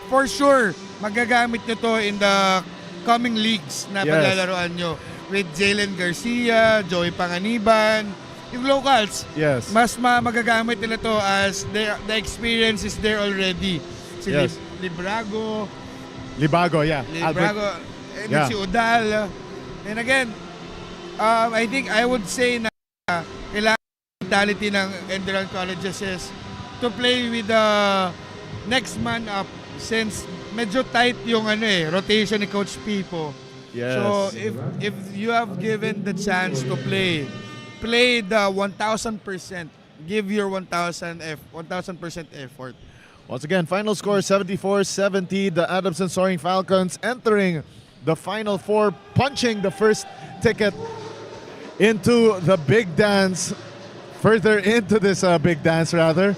for sure, magagamit nyo to in the coming leagues na paglalaroan nyo with Jalen Garcia, Joey Panganiban, yung locals. Yes. Mas magagamit nila to as the experience is there already. Si Libago, Albert. and si Udal. And again, I think I would say na kailangan mentality ng ENDERUN colleges is to play with the next man up since medyo tight yung rotation ni Coach Pipo. Yes. So if you have given the chance to play the 1,000%, give your 1,000% effort. Once again, final score 74-70. The Adamson Soaring Falcons entering the Final Four, punching the first ticket into the big dance, further into this big dance rather.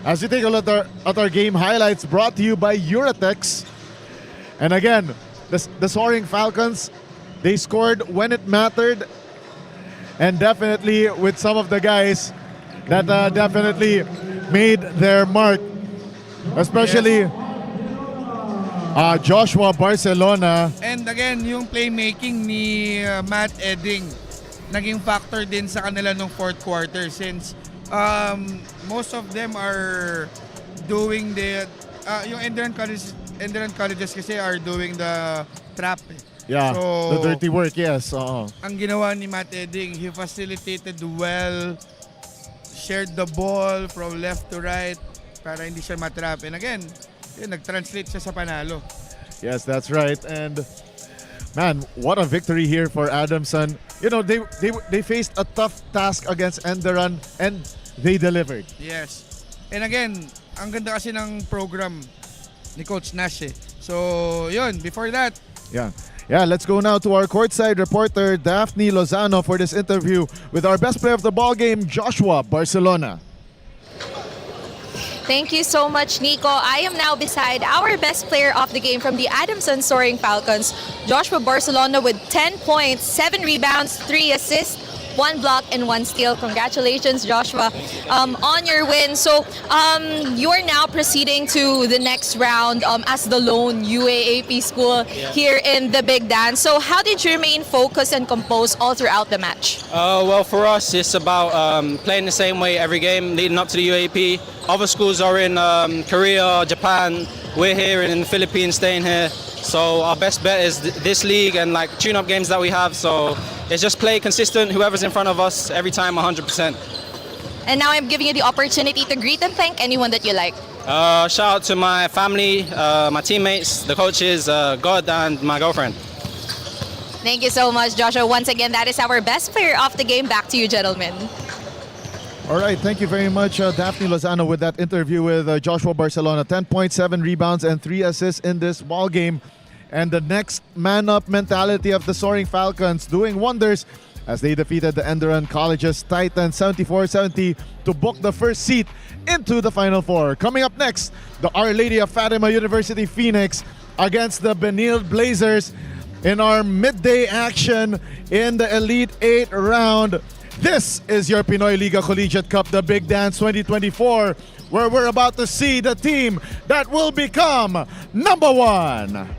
As you take a look at our game highlights brought to you by Uratex. And again, the Soaring Falcons, they scored when it mattered, and definitely with some of the guys that definitely made their mark, especially Joshua Barcelona. And again, yung playmaking ni Matt Edding naging factor din sa kanila nung fourth quarter since most of them are doing yung ENDERUN colleges kasi are doing the trap. Yeah, so, the dirty work, yes. Ang ginawa ni Matt Edding, he facilitated well, shared the ball from left to right para hindi siya matrap. And again, nag-translate siya sa panalo. Yes, that's right. And man, what a victory here for Adamson. You know, they faced a tough task against ENDERUN and they delivered. Yes. And again, ang ganda kasi ng program ni Coach Nash. So, yun, before that. Yeah, let's go now to our courtside reporter, Daphne Lozano, for this interview with our best player of the ball game, Joshua Barcelona. Thank you so much, Nico. I am now beside our best player of the game from the Adamson Soaring Falcons, Joshua Barcelona, with 10 points, 7 rebounds, 3 assists, 1 block, and 1 steal. Congratulations, Joshua, on your win. So you are now proceeding to the next round as the lone UAAP school here in the Big Dance. So how did you remain focused and composed all throughout the match? Well, for us, it's about playing the same way every game leading up to the UAP. Other schools are in Korea, Japan. We're here in the Philippines, staying here. So our best bet is this league and like tune-up games that we have. So It's just play consistent, whoever's in front of us, every time 100%. And now I'm giving you the opportunity to greet and thank anyone that you like. Shout out to my family, my teammates, the coaches, God, and my girlfriend. Thank you so much, Joshua. Once again, that is our best player of the game. Back to you, gentlemen. All right, thank you very much, Daphne Lozano, with that interview with Joshua Barcelona. 10.7 rebounds and 3 assists in this ball game. And the next man-up mentality of the Soaring Falcons doing wonders as they defeated the ENDERUN College's Titans 74-70 to book the first seat into the Final Four. Coming up next, the Our Lady of Fatima University Phoenix against the Benilde Blazers in our midday action in the Elite 8 round. This is your Pinoy Liga Collegiate Cup, the Big Dance 2024, where we're about to see the team that will become number one.